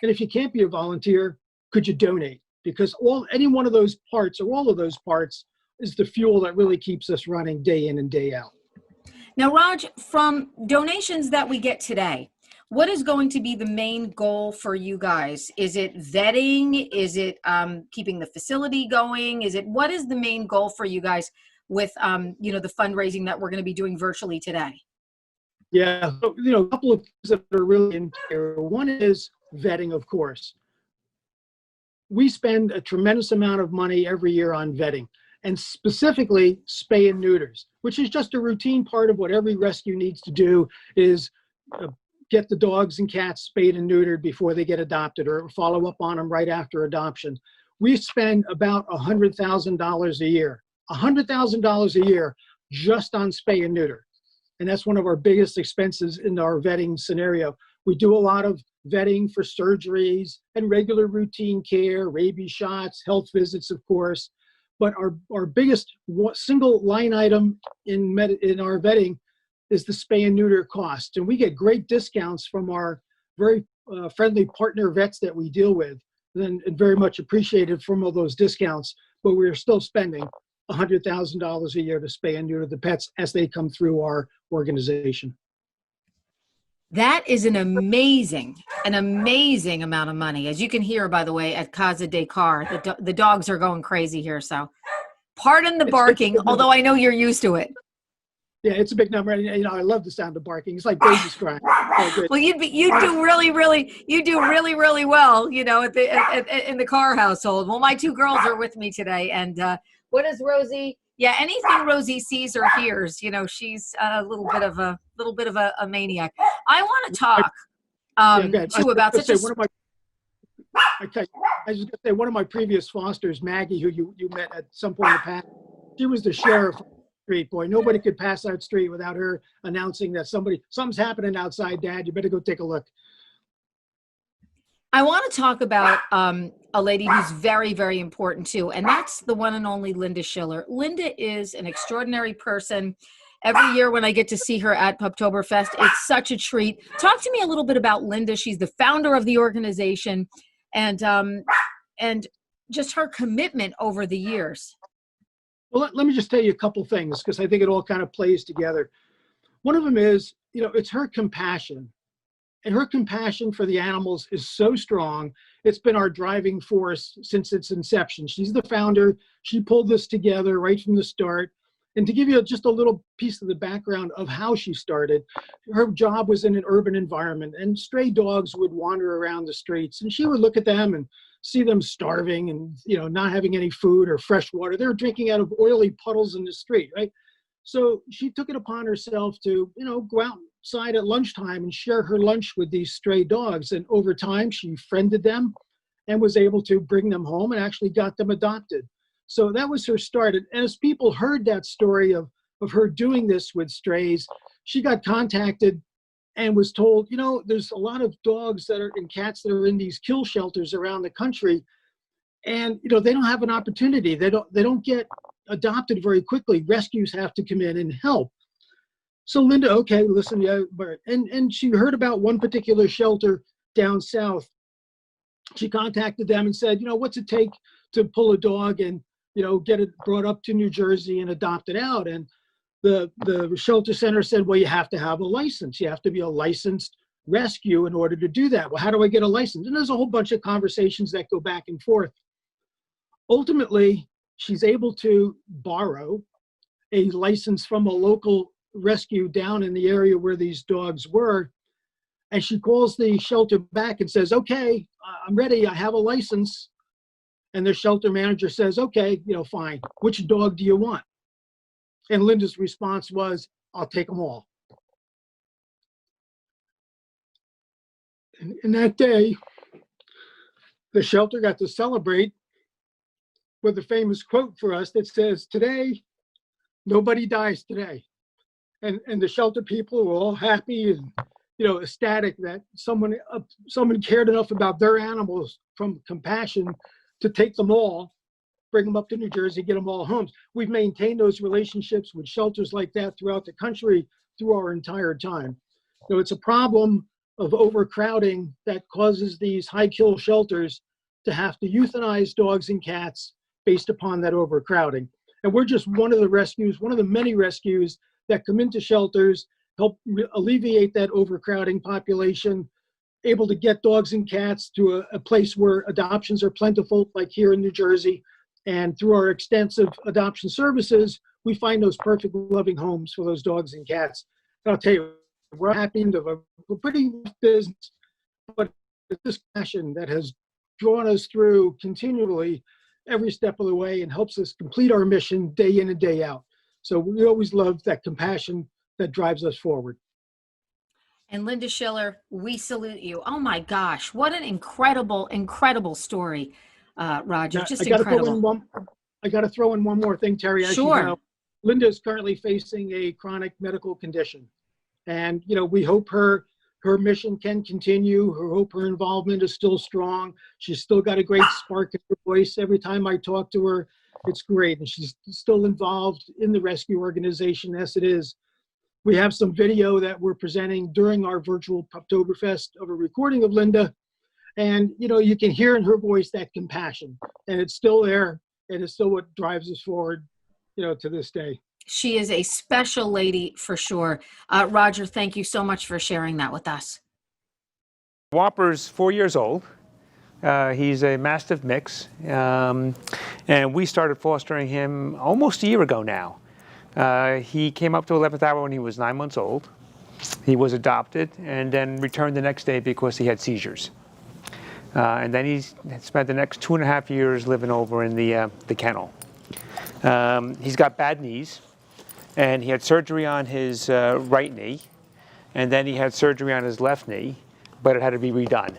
And if you can't be a volunteer, could you donate? Because any one of those parts or all of those parts is the fuel that really keeps us running day in and day out. Now, Raj, from donations that we get today, what is going to be the main goal for you guys? Is it vetting? Is it keeping the facility going? What is the main goal for you guys with the fundraising that we're going to be doing virtually today? Yeah, so, a couple of things that are really in here. One is vetting, of course. We spend a tremendous amount of money every year on vetting, and specifically spay and neuters, which is just a routine part of what every rescue needs to do, is get the dogs and cats spayed and neutered before they get adopted, or follow up on them right after adoption. We spend about $100,000 a year, $100,000 a year just on spay and neuter. And that's one of our biggest expenses in our vetting scenario. We do a lot of vetting for surgeries and regular routine care, rabies shots, health visits, of course. But our biggest single line item in our vetting is the spay and neuter cost. And we get great discounts from our very friendly partner vets that we deal with, and very much appreciated from all those discounts. But we're still spending $100,000 a year to spay and neuter the pets as they come through our organization. That is an amazing amount of money. As you can hear, by the way, at Casa de Car, the dogs are going crazy here. So pardon the barking, although I know you're used to it. Yeah, it's a big number. And, I love the sound of barking. It's like babies crying. Well, you do really well, in the Carr household. Well, my two girls are with me today, and what is Rosie? Yeah, anything Rosie sees or hears, she's a little bit of a maniac. I want to talk too about such a. I was just gonna say, one of my previous fosters, Maggie, who you met at some point in the past, she was the sheriff of the street. Boy, nobody could pass that street without her announcing that something's happening outside, Dad. You better go take a look. I want to talk about a lady who's very, very important too, and that's the one and only Linda Schiller. Linda is an extraordinary person. Every year when I get to see her at Puptoberfest, it's such a treat. Talk to me a little bit about Linda. She's the founder of the organization, and just her commitment over the years. Well, let me just tell you a couple things, because I think it all kind of plays together. One of them is, it's her compassion. And her compassion for the animals is so strong. It's been our driving force since its inception. She's the founder. She pulled this together right from the start. And to give you just a little piece of the background of how she started, her job was in an urban environment, and stray dogs would wander around the streets, and she would look at them and see them starving and, not having any food or fresh water. They were drinking out of oily puddles in the street, right? So she took it upon herself to, go outside at lunchtime and share her lunch with these stray dogs. And over time, she friended them and was able to bring them home and actually got them adopted. So that was her start. And as people heard that story of her doing this with strays, she got contacted and was told, there's a lot of dogs and cats that are in these kill shelters around the country. And, they don't have an opportunity. They don't get adopted very quickly. Rescues have to come in and help. So Linda, okay, listen, yeah, and she heard about one particular shelter down south. She contacted them and said, what's it take to pull a dog and, get it brought up to New Jersey and adopt it out? And the shelter center said, well, you have to have a license. You have to be a licensed rescue in order to do that. Well, how do I get a license? And there's a whole bunch of conversations that go back and forth. Ultimately, she's able to borrow a license from a local rescue down in the area where these dogs were. And she calls the shelter back and says, okay, I'm ready. I have a license. And the shelter manager says, okay, fine. Which dog do you want? And Linda's response was, I'll take them all. And that day, the shelter got to celebrate with a famous quote for us that says, today, nobody dies today. And the shelter people were all happy and, ecstatic that someone cared enough about their animals from compassion to take them all, bring them up to New Jersey, get them all homes. We've maintained those relationships with shelters like that throughout the country through our entire time. It's a problem of overcrowding that causes these high kill shelters to have to euthanize dogs and cats based upon that overcrowding. And we're just one of the rescues, one of the many rescues that come into shelters, help alleviate that overcrowding population, able to get dogs and cats to a place where adoptions are plentiful, like here in New Jersey. And through our extensive adoption services, we find those perfect loving homes for those dogs and cats. And I'll tell you, we're happy to a pretty business, but it's this passion that has drawn us through continually every step of the way and helps us complete our mission day in and day out. So we always love that compassion that drives us forward. And Linda Schiller, we salute you. Oh my gosh, what an incredible, incredible story, Roger. Now, just I gotta incredible. I got to throw in one more thing, Terry. As Sure. you know, Linda is currently facing a chronic medical condition. And, we hope her mission can continue. We hope her involvement is still strong. She's still got a great spark in her voice. Every time I talk to her, it's great. And she's still involved in the rescue organization as it is. We have some video that we're presenting during our virtual Puptoberfest of a recording of Linda. And, you can hear in her voice that compassion. And it's still there. And it's still what drives us forward, to this day. She is a special lady for sure. Roger, thank you so much for sharing that with us. Whopper's 4 years old. He's a Mastiff mix. And we started fostering him almost a year ago now. He came up to 11th hour when he was 9 months old. He was adopted and then returned the next day because he had seizures. And then he spent the next 2.5 years living over in the kennel. He's got bad knees, and he had surgery on his right knee, and then he had surgery on his left knee, but it had to be redone.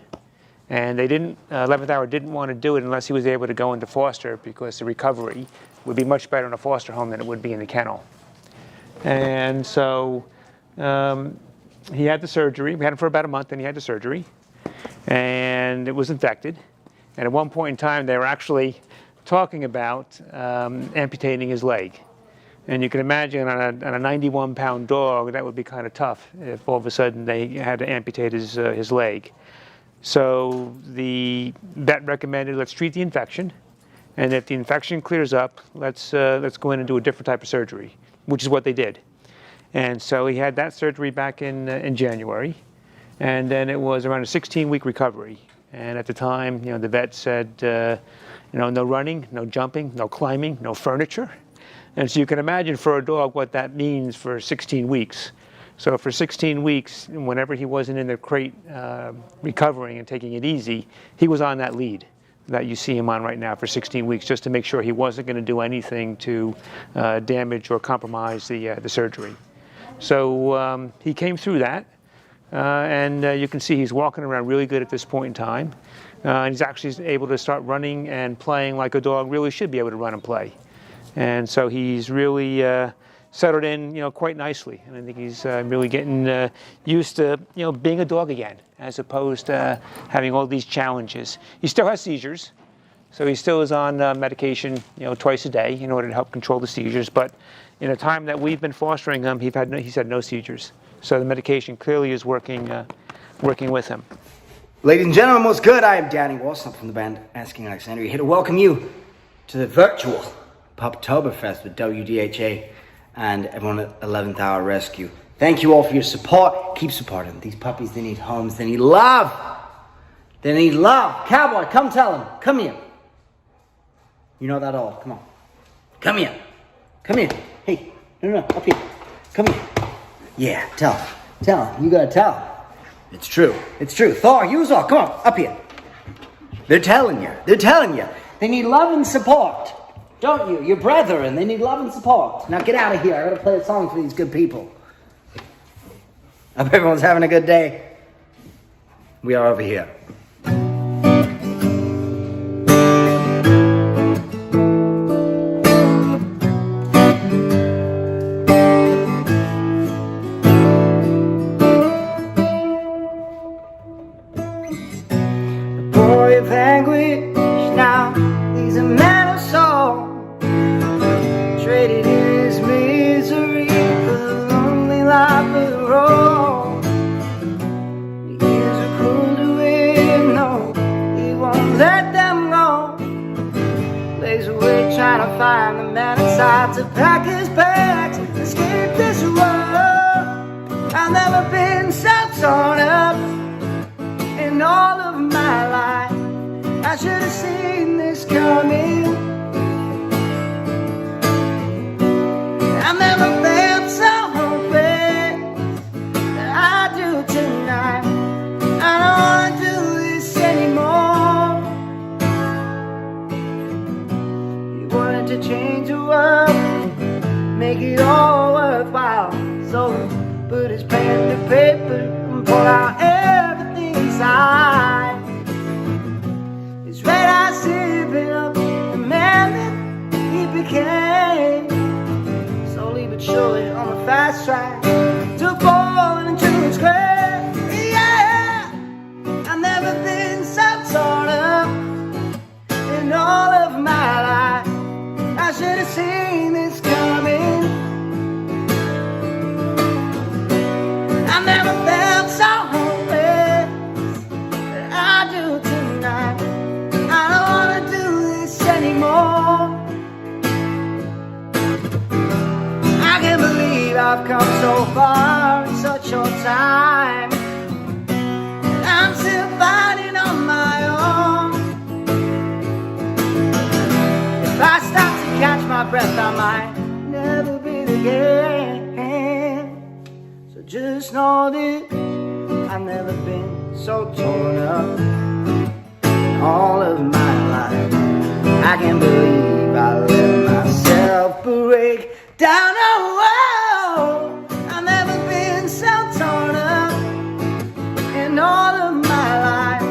And they didn't, 11th hour didn't want to do it unless he was able to go into foster because the recovery would be much better in a foster home than it would be in the kennel. And so he had the surgery. We had him for about a month, and he had the surgery. And it was infected. And at one point in time, they were actually talking about amputating his leg. And you can imagine on a 91-pound dog, that would be kind of tough if all of a sudden they had to amputate his leg. So the vet recommended, let's treat the infection. And if the infection clears up, let's go in and do a different type of surgery, which is what they did. And so he had that surgery back in January. And then it was around a 16-week recovery. And at the time, the vet said, no running, no jumping, no climbing, no furniture. And so you can imagine for a dog what that means for 16 weeks. So for 16 weeks, whenever he wasn't in the crate recovering and taking it easy, he was on that lead that you see him on right now for 16 weeks, just to make sure he wasn't going to do anything to damage or compromise the surgery. So he came through that. And you can see he's walking around really good at this point in time. And he's actually able to start running and playing like a dog really should be able to run and play. And so he's really settled in, quite nicely. And I think he's really getting used to, being a dog again, as opposed to having all these challenges. He still has seizures, so he still is on medication, twice a day in order to help control the seizures. But in the time that we've been fostering him, he's had no seizures. So the medication clearly is working with him. Ladies and gentlemen, what's good? I am Danny Wilson from the band Asking Alexandria, here to welcome you to the virtual Puptoberfest with WDHA and everyone at 11th Hour Rescue. Thank you all for your support. Keep supporting these puppies. They need homes. They need love. They need love. Cowboy, come tell them. Come here. You know that all. Come on. Come here. Come here. Hey, no, up here. Come here. Yeah, tell him. You gotta tell him. It's true. It's true. Thor, use all. Come on, up here. They're telling you. They're telling you. They need love and support. Don't you? Your brethren, they need love and support. Now get out of here. I gotta play a song for these good people. I hope everyone's having a good day. We are over here. Boy of anguish now, he's a man of soul, traded in his misery for the lonely life of the road. The years are cruel to him, no, he won't let them go. Lays awake trying to find the man inside to pack his bags, escape this world. I've never been so torn up in all of my life. I should have seen this coming. I've never felt so hopeless that I do tonight. I don't wanna do this anymore. You wanted to change the world, make it all worthwhile. So he put his pen to paper and pulled out everything inside. His red eyes sipping up the man that he became. Slowly but surely on the fast track to falling into his grave. Yeah, I've never been so torn up in all of my life. I should have seen this coming. I never felt so hopeless that I do tonight. I don't wanna do this anymore. I can't believe I've come so far in such short time. I'm still fighting on my own. If I stop to catch my breath, I might never breathe again. So just know this, I've never been so torn up in all of my life. I can't believe I let myself break down. Oh, I've never been so torn up in all of my life.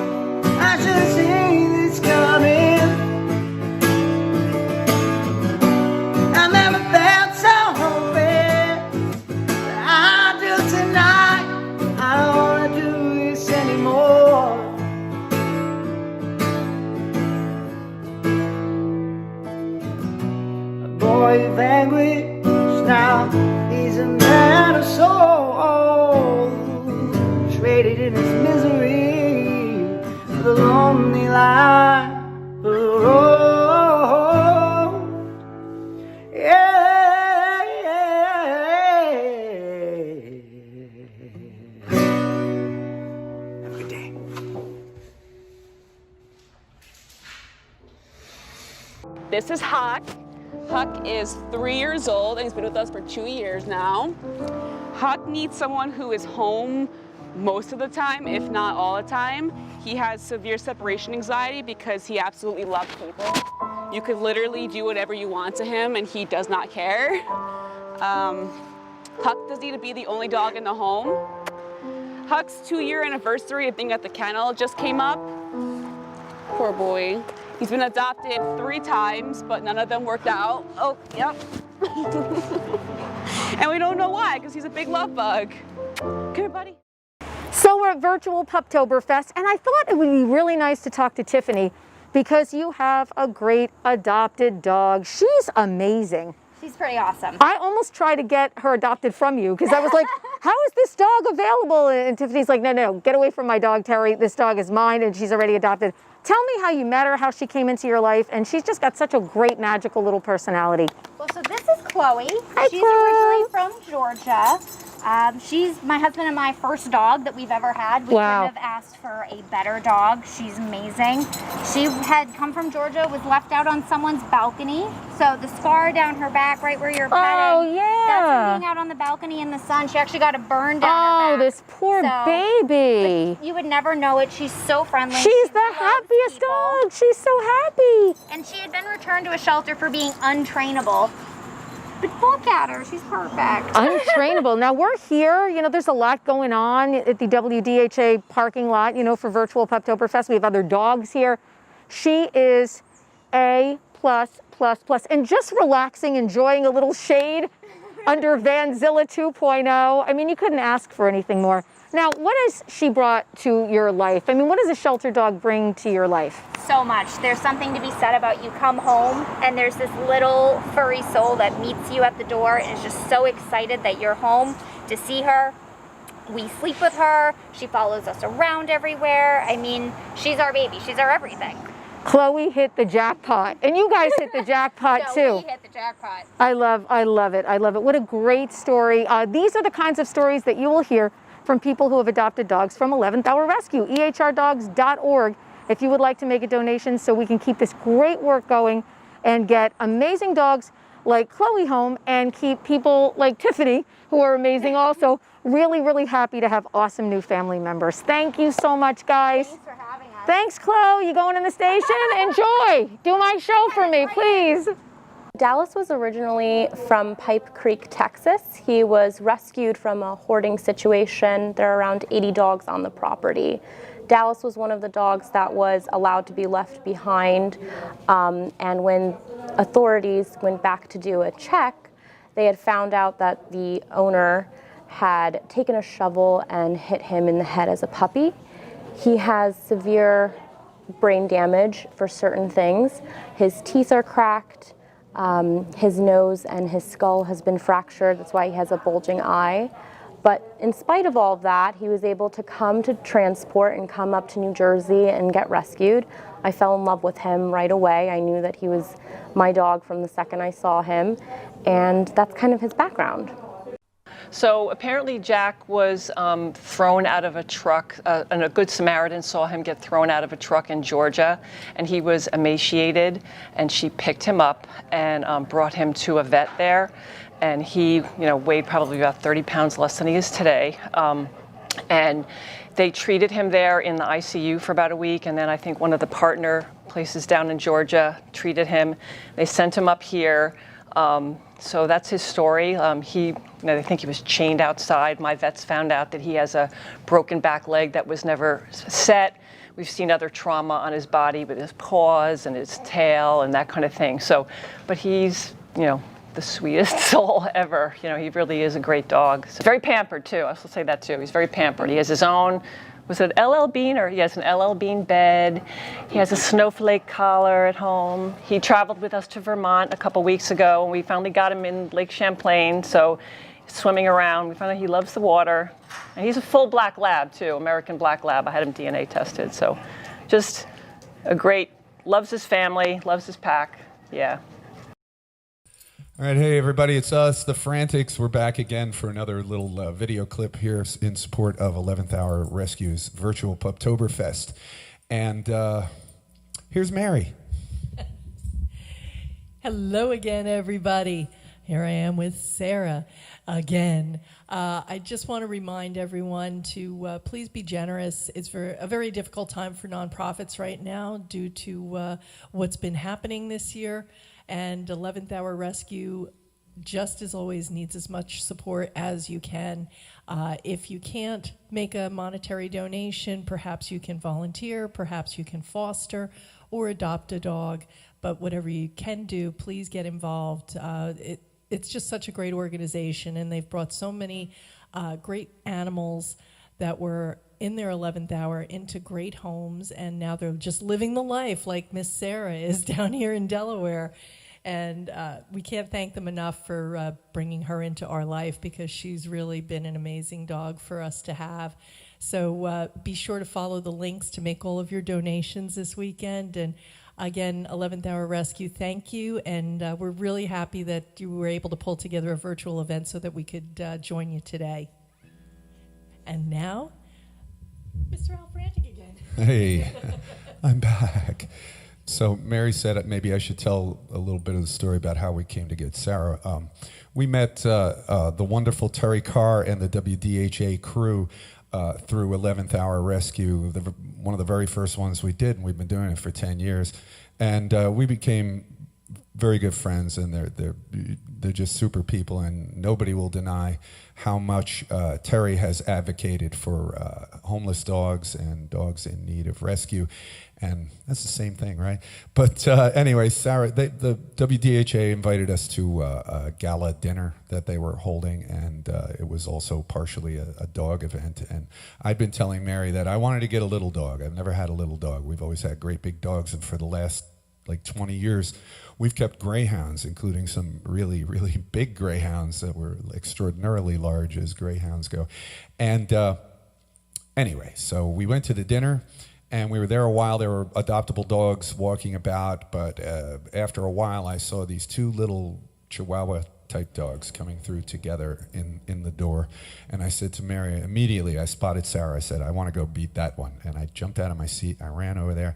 I should have seen this coming. I never felt so hopeless that I do tonight. I don't wanna do this anymore. A boy of anguish now, he's a man of soul, traded in his misery for the lonely life of the road. Yeah, have a good day. This is Huck. Huck is 3 years old and he's been with us for 2 years now. Huck needs someone who is home most of the time, if not all the time. He has severe separation anxiety because he absolutely loves people. You could literally do whatever you want to him and he does not care. Huck doesn't need to be the only dog in the home. Huck's 2-year anniversary of being at the kennel just came up. Poor boy. He's been adopted 3 times, but none of them worked out. Oh, yep. And we don't know why, because he's a big love bug. Come here, buddy. So we're at virtual Puptoberfest, and I thought it would be really nice to talk to Tiffany because you have a great adopted dog. She's amazing. She's pretty awesome. I almost tried to get her adopted from you because I was like, how is this dog available? And Tiffany's like, no, get away from my dog, Terry. This dog is mine and she's already adopted. Tell me how you met her, how she came into your life, and she's just got such a great, magical little personality. Well, so this is Chloe. Hi, She's Chloe. originally from Georgia. She's my husband and my first dog that we've ever had. We Wow. couldn't have asked for a better dog. She's amazing. She had come from Georgia, was left out on someone's balcony. So the scar down her back, right where you're petting, Oh, yeah. that's from being out on the balcony in the sun. She actually got a burn down her Oh, back. this poor baby. But you would never know it. She's so friendly. She's She the loves happiest people. dog. She's so happy. And she had been returned to a shelter for being untrainable. But look at her, she's perfect. Untrainable. Now we're here, there's a lot going on at the WDHA parking lot, for virtual Puptoberfest. We have other dogs here. She is A+++, and just relaxing, enjoying a little shade under Vanzilla 2.0. I mean, you couldn't ask for anything more. Now, what has she brought to your life? I mean, what does a shelter dog bring to your life? So much. There's something to be said about you come home and there's this little furry soul that meets you at the door and is just so excited that you're home to see her. We sleep with her. She follows us around everywhere. I mean, she's our baby. She's our everything. Chloe hit the jackpot, and you guys hit the jackpot No, too. we hit the jackpot. I love it. I love it. What a great story. These are the kinds of stories that you will hear from people who have adopted dogs from 11th Hour Rescue, ehrdogs.org. If you would like to make a donation so we can keep this great work going and get amazing dogs like Chloe home and keep people like Tiffany, who are amazing also, really, really happy to have awesome new family members. Thank you so much, guys. Thanks for having us. Thanks, Chloe. You going in the station? Enjoy. Do my show for me, please. Dallas was originally from Pipe Creek, Texas. He was rescued from a hoarding situation. There are around 80 dogs on the property. Dallas was one of the dogs that was allowed to be left behind, and when authorities went back to do a check, they had found out that the owner had taken a shovel and hit him in the head as a puppy. He has severe brain damage for certain things. His teeth are cracked. His nose and his skull has been fractured. That's why he has a bulging eye. But in spite of all of that, he was able to come to transport and come up to New Jersey and get rescued. I fell in love with him right away. I knew that he was my dog from the second I saw him, and that's kind of his background. So apparently Jack was thrown out of a truck, and a Good Samaritan saw him get thrown out of a truck in Georgia, and he was emaciated, and she picked him up and brought him to a vet there, and he weighed probably about 30 pounds less than he is today. And they treated him there in the ICU for about a week, and then I think one of the partner places down in Georgia treated him. They sent him up here. So that's his story. They think he was chained outside. My vets found out that he has a broken back leg that was never set. We've seen other trauma on his body with his paws and his tail and that kind of thing. So, but he's, the sweetest soul ever. He really is a great dog. So very pampered too. I will say that too. He's very pampered. He has his own, was it LL Bean, or he has an LL Bean bed. He has a snowflake collar at home. He traveled with us to Vermont a couple weeks ago, and we finally got him in Lake Champlain, so he's swimming around. We found out he loves the water. And he's a full black lab too, American black lab. I had him DNA tested, so just a great, loves his family, loves his pack, yeah. All right, hey everybody, it's us, the Frantics. We're back again for another little video clip here in support of 11th Hour Rescue's virtual Puptoberfest. And here's Mary. Hello again, everybody. Here I am with Sarah again. I just want to remind everyone to please be generous. It's a very difficult time for nonprofits right now due to what's been happening this year. And 11th Hour Rescue, just as always, needs as much support as you can. If you can't make a monetary donation, perhaps you can volunteer, perhaps you can foster or adopt a dog. But whatever you can do, please get involved. It's just such a great organization, and they've brought so many great animals that were in their 11th hour into great homes, and now they're just living the life like Miss Sarah is down here in Delaware. And we can't thank them enough for bringing her into our life, because she's really been an amazing dog for us to have. So be sure to follow the links to make all of your donations this weekend. And Again, 11th Hour Rescue, thank you. And we're really happy that you were able to pull together a virtual event so that we could join you today. And now, Mr. Al Frantic again. Hey, I'm back. So Mary said maybe I should tell a little bit of the story about how we came to get Sarah. We met the wonderful Terry Carr and the WDHA crew through 11th Hour Rescue, one of the very first ones we did, and we've been doing it for 10 years. And we became very good friends, and they're just super people, and nobody will deny how much Terry has advocated for homeless dogs and dogs in need of rescue. And that's the same thing, right? But anyway, Sarah, the WDHA invited us to a gala dinner that they were holding, and it was also partially a dog event. And I'd been telling Mary that I wanted to get a little dog. I've never had a little dog. We've always had great big dogs, and for the last like 20 years, we've kept greyhounds, including some really, really big greyhounds that were extraordinarily large as greyhounds go. And anyway, so we went to the dinner. And we were there a while. There were adoptable dogs walking about, but after a while, I saw these two little Chihuahua-type dogs coming through together in the door. And I said to Mary, immediately, I spotted Sarah. I said, I want to go beat that one. And I jumped out of my seat. I ran over there.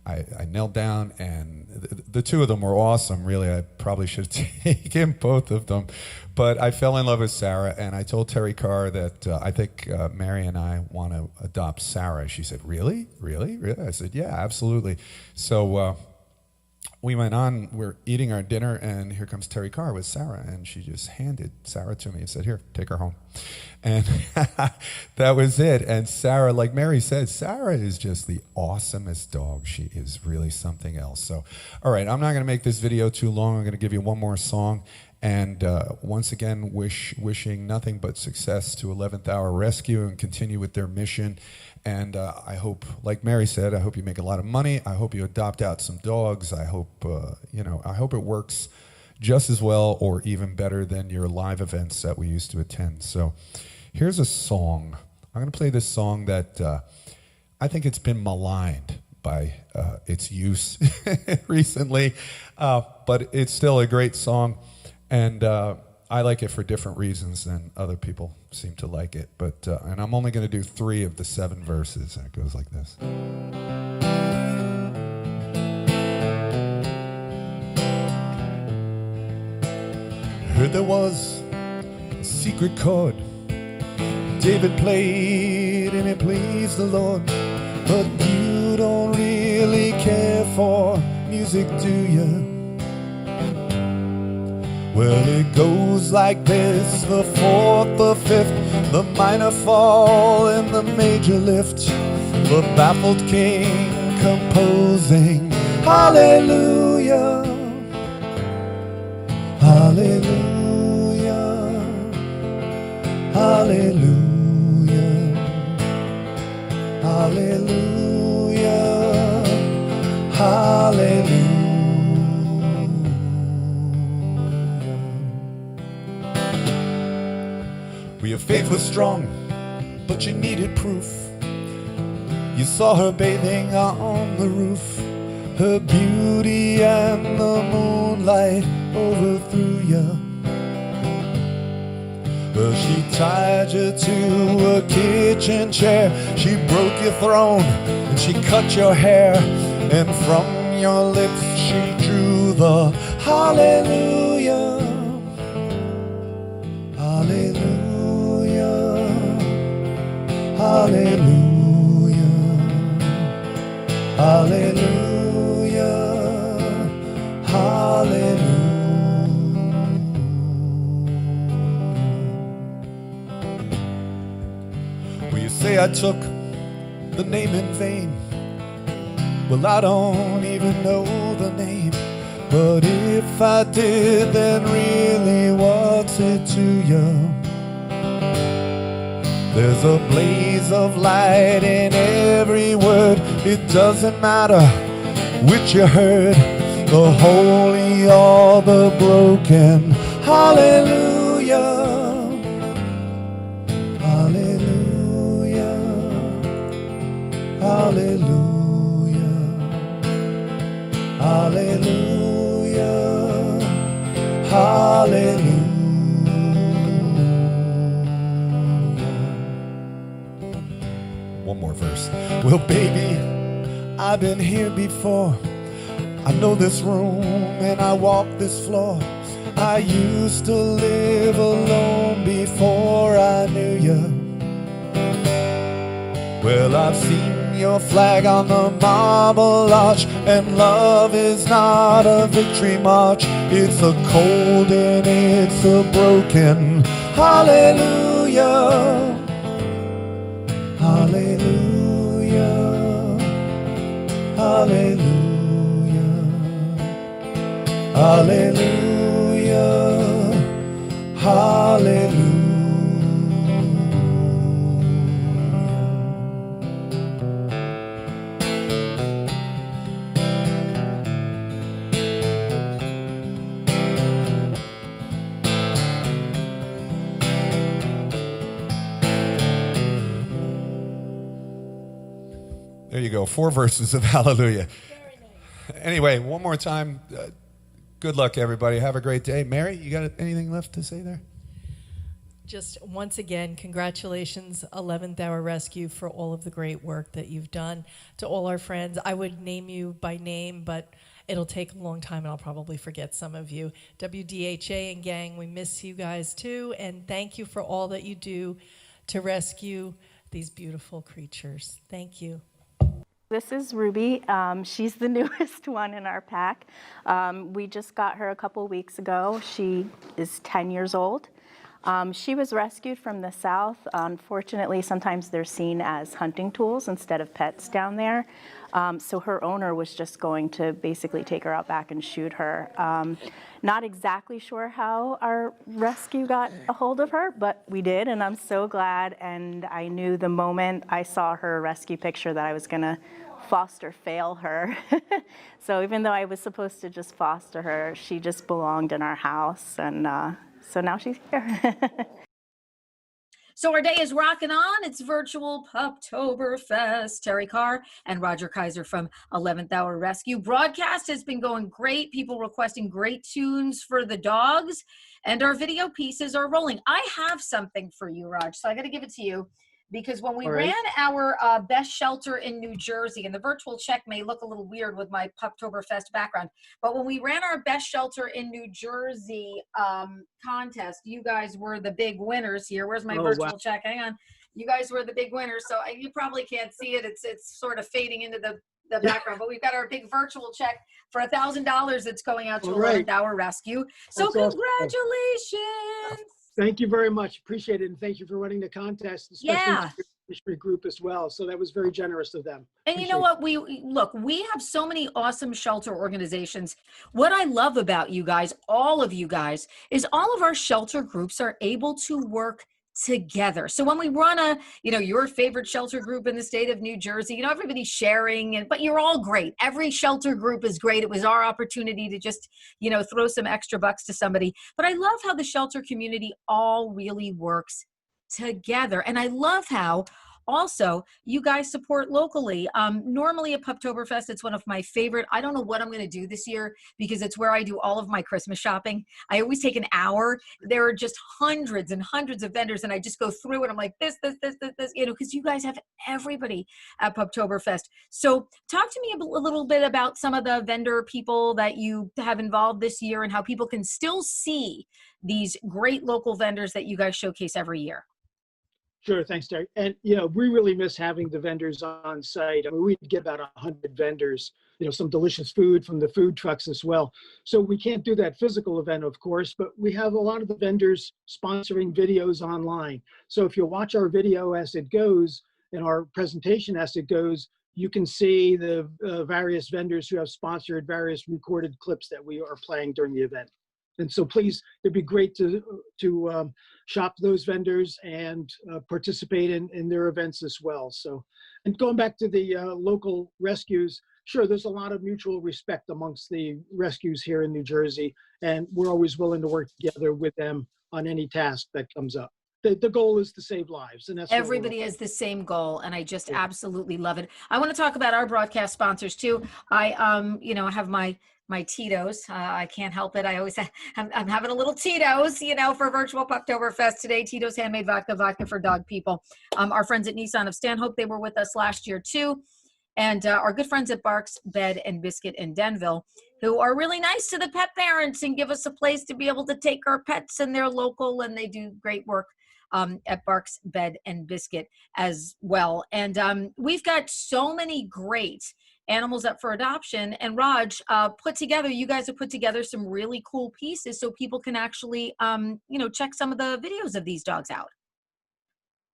I knelt down, and the two of them were awesome, really. I probably should have taken both of them. But I fell in love with Sarah, and I told Terry Carr that I think Mary and I want to adopt Sarah. She said, really? Really? Really? I said, yeah, absolutely. So we went on, we're eating our dinner, and here comes Terry Carr with Sarah, and she just handed Sarah to me and said, here, take her home. And that was it. And Sarah, like Mary said, Sarah is just the awesomest dog. She is really something else. So, all right, I'm not going to make this video too long. I'm going to give you one more song. And once again, wishing nothing but success to 11th Hour Rescue and continue with their mission. And I hope, like Mary said, I hope you make a lot of money. I hope you adopt out some dogs. I hope, I hope it works just as well or even better than your live events that we used to attend. So here's a song. I'm going to play this song that I think it's been maligned by its use recently, but it's still a great song. And I like it for different reasons than other people seem to like it. But and I'm only going to do 3 of the 7 verses. And it goes like this. Heard there was a secret chord David played and it pleased the Lord. But you don't really care for music, do you? Well, it goes like this: the 4th, the 5th, the minor fall, and the major lift. The baffled king composing hallelujah, hallelujah, hallelujah, hallelujah, hallelujah. Your faith was strong, but you needed proof. You saw her bathing on the roof. Her beauty and the moonlight overthrew you. Well, she tied you to a kitchen chair. She broke your throne and she cut your hair. And from your lips she drew the hallelujah, hallelujah, hallelujah, hallelujah, hallelujah. Well, you say I took the name in vain. Well, I don't even know the name. But if I did, then really what's it to you? There's a blaze of light in every word. It doesn't matter which you heard, the holy or the broken. Hallelujah, hallelujah, hallelujah, Hallelujah, hallelujah. One more verse. Well, baby, I've been here before. I know this room and I walk this floor. I used to live alone before I knew you. Well, I've seen your flag on the Marble Arch, and love is not a victory march. It's a cold and it's a broken hallelujah. Hallelujah, hallelujah, hallelujah, hallelujah. There you go, 4 verses of hallelujah. Anyway, one more time. Good luck, everybody. Have a great day. Mary, you got anything left to say there? Just once again, congratulations, 11th Hour Rescue, for all of the great work that you've done. To all our friends, I would name you by name, but it'll take a long time and I'll probably forget some of you. WDHA and gang, we miss you guys too, and thank you for all that you do to rescue these beautiful creatures. Thank you. This is Ruby. She's the newest one in our pack. We just got her a couple weeks ago. She is 10 years old. She was rescued from the south. Unfortunately, sometimes they're seen as hunting tools instead of pets down there. So her owner was just going to basically take her out back and shoot her. Not exactly sure how our rescue got a hold of her, but we did, and I'm so glad. And I knew the moment I saw her rescue picture that I was going to foster fail her. So even though I was supposed to just foster her, she just belonged in our house, and so now she's here. So our day is rocking on. It's virtual Puptoberfest. Terry Carr and Roger Kaiser from 11th Hour Rescue. Broadcast has been going great. People requesting great tunes for the dogs, and our video pieces are rolling. I have something for you, Raj, so I got to give it to you. Because when we ran our best shelter in New Jersey, and the virtual check may look a little weird with my Puptoberfest background, but when we ran our best shelter in New Jersey contest, you guys were the big winners here. Where's my virtual check? Hang on. You guys were the big winners. So you probably can't see it. It's sort of fading into the background, but we've got our big virtual check for $1,000 that's going out to 11th Hour Rescue. So That's congratulations. Thank you very much. Appreciate it. And thank you for running the contest, especially to the industry group as well. So that was very generous of them. And you know what? We have so many awesome shelter organizations. What I love about you guys, all of you guys, is all of our shelter groups are able to work together. So when we run your favorite shelter group in the state of New Jersey, everybody's sharing, but you're all great. Every shelter group is great. It was our opportunity to just, throw some extra bucks to somebody. But I love how the shelter community all really works together. And I love how also you guys support locally. Normally at Puptoberfest, it's one of my favorite. I don't know what I'm going to do this year because it's where I do all of my Christmas shopping. I always take an hour. There are just hundreds and hundreds of vendors, and I just go through and I'm like, this, because you guys have everybody at Puptoberfest. So talk to me a little bit about some of the vendor people that you have involved this year and how people can still see these great local vendors that you guys showcase every year. Sure, thanks, Terry. And we really miss having the vendors on site. I mean, we get about 100 vendors. Some delicious food from the food trucks as well. So we can't do that physical event, of course, but we have a lot of the vendors sponsoring videos online. So if you watch our video as it goes and our presentation as it goes, you can see the various vendors who have sponsored various recorded clips that we are playing during the event. And so please, it'd be great to shop those vendors and participate in their events as well. So, and going back to the local rescues, sure, there's a lot of mutual respect amongst the rescues here in New Jersey, and we're always willing to work together with them on any task that comes up. the goal is to save lives, and that's what Everybody has the same goal, and I just absolutely love it. I want to talk about our broadcast sponsors too. I you know, have my Tito's. I can't help it. I always I'm having a little Tito's, you know, for virtual Puptoberfest today. Tito's handmade vodka for dog people. Our friends at Nissan of Stanhope, they were with us last year too. And our good friends at Barks Bed and Biscuit in Denville, who are really nice to the pet parents and give us a place to be able to take our pets, and they're local and they do great work at Barks Bed and Biscuit as well. And we've got so many great animals up for adoption. And Raj, you guys have put together some really cool pieces so people can actually, you know, check some of the videos of these dogs out.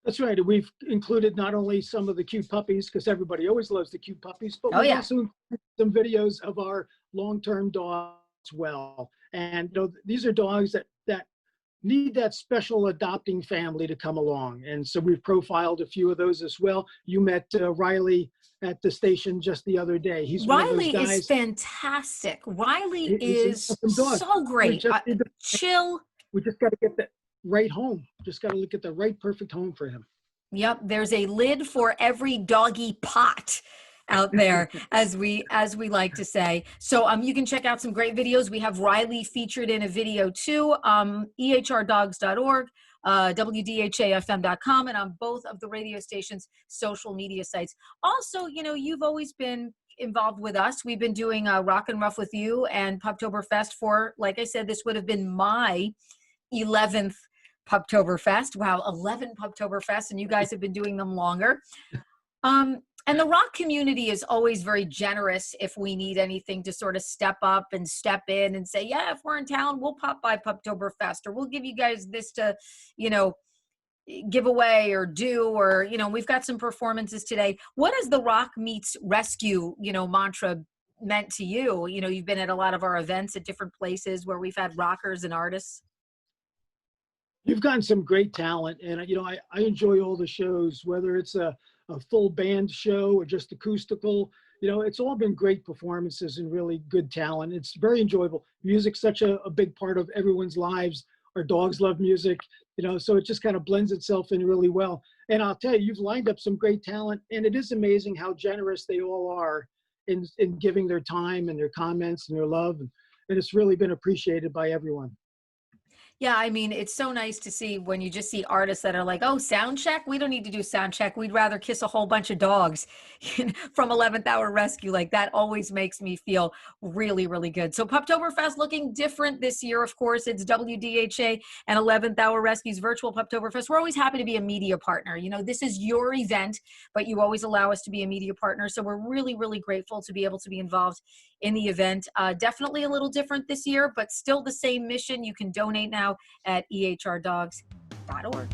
That's right. We've included not only some of the cute puppies, because everybody always loves the cute puppies, but we've also included some videos of our long-term dogs as well. And you know, these are dogs that need that special adopting family to come along. And so we've profiled a few of those as well. You met Riley at the station just the other day. Riley is fantastic. Riley is so great. Chill. We just got to get that right home. Just got to look at the right perfect home for him. Yep. There's a lid for every doggy pot out there, as we like to say. So you can check out some great videos. We have Riley featured in a video too. EHRdogs.org, WDHAFM.com, and on both of the radio stations' social media sites. Also, you know, you've always been involved with us. We've been doing Rock and Rough with you and Puptoberfest for, like I said, this would have been my 11th Puptoberfest. Wow, 11 Puptoberfest, and you guys have been doing them longer. And the rock community is always very generous if we need anything to sort of step up and step in and say, yeah, if we're in town, we'll pop by Puptoberfest, or we'll give you guys this to, you know, give away or do, or, you know, we've got some performances today. What has the rock meets rescue, you know, mantra meant to you? You know, you've been at a lot of our events at different places where we've had rockers and artists. You've gotten some great talent, and you know, I enjoy all the shows, whether it's a full band show or just acoustical. You know, it's all been great performances and really good talent. It's very enjoyable. Music's such a big part of everyone's lives. Our dogs love music, you know, so it just kind of blends itself in really well. And I'll tell you, you've lined up some great talent, and it is amazing how generous they all are in giving their time and their comments and their love. And it's really been appreciated by everyone. Yeah, I mean, it's so nice to see when you just see artists that are like, oh, sound check? We don't need to do sound check. We'd rather kiss a whole bunch of dogs from 11th Hour Rescue. Like, that always makes me feel really, really good. So Puptoberfest looking different this year, of course. It's WDHA and 11th Hour Rescue's virtual Puptoberfest. We're always happy to be a media partner. You know, this is your event, but you always allow us to be a media partner. So we're really, really grateful to be able to be involved in the event. Definitely a little different this year, but still the same mission. You can donate now at ehrdogs.org.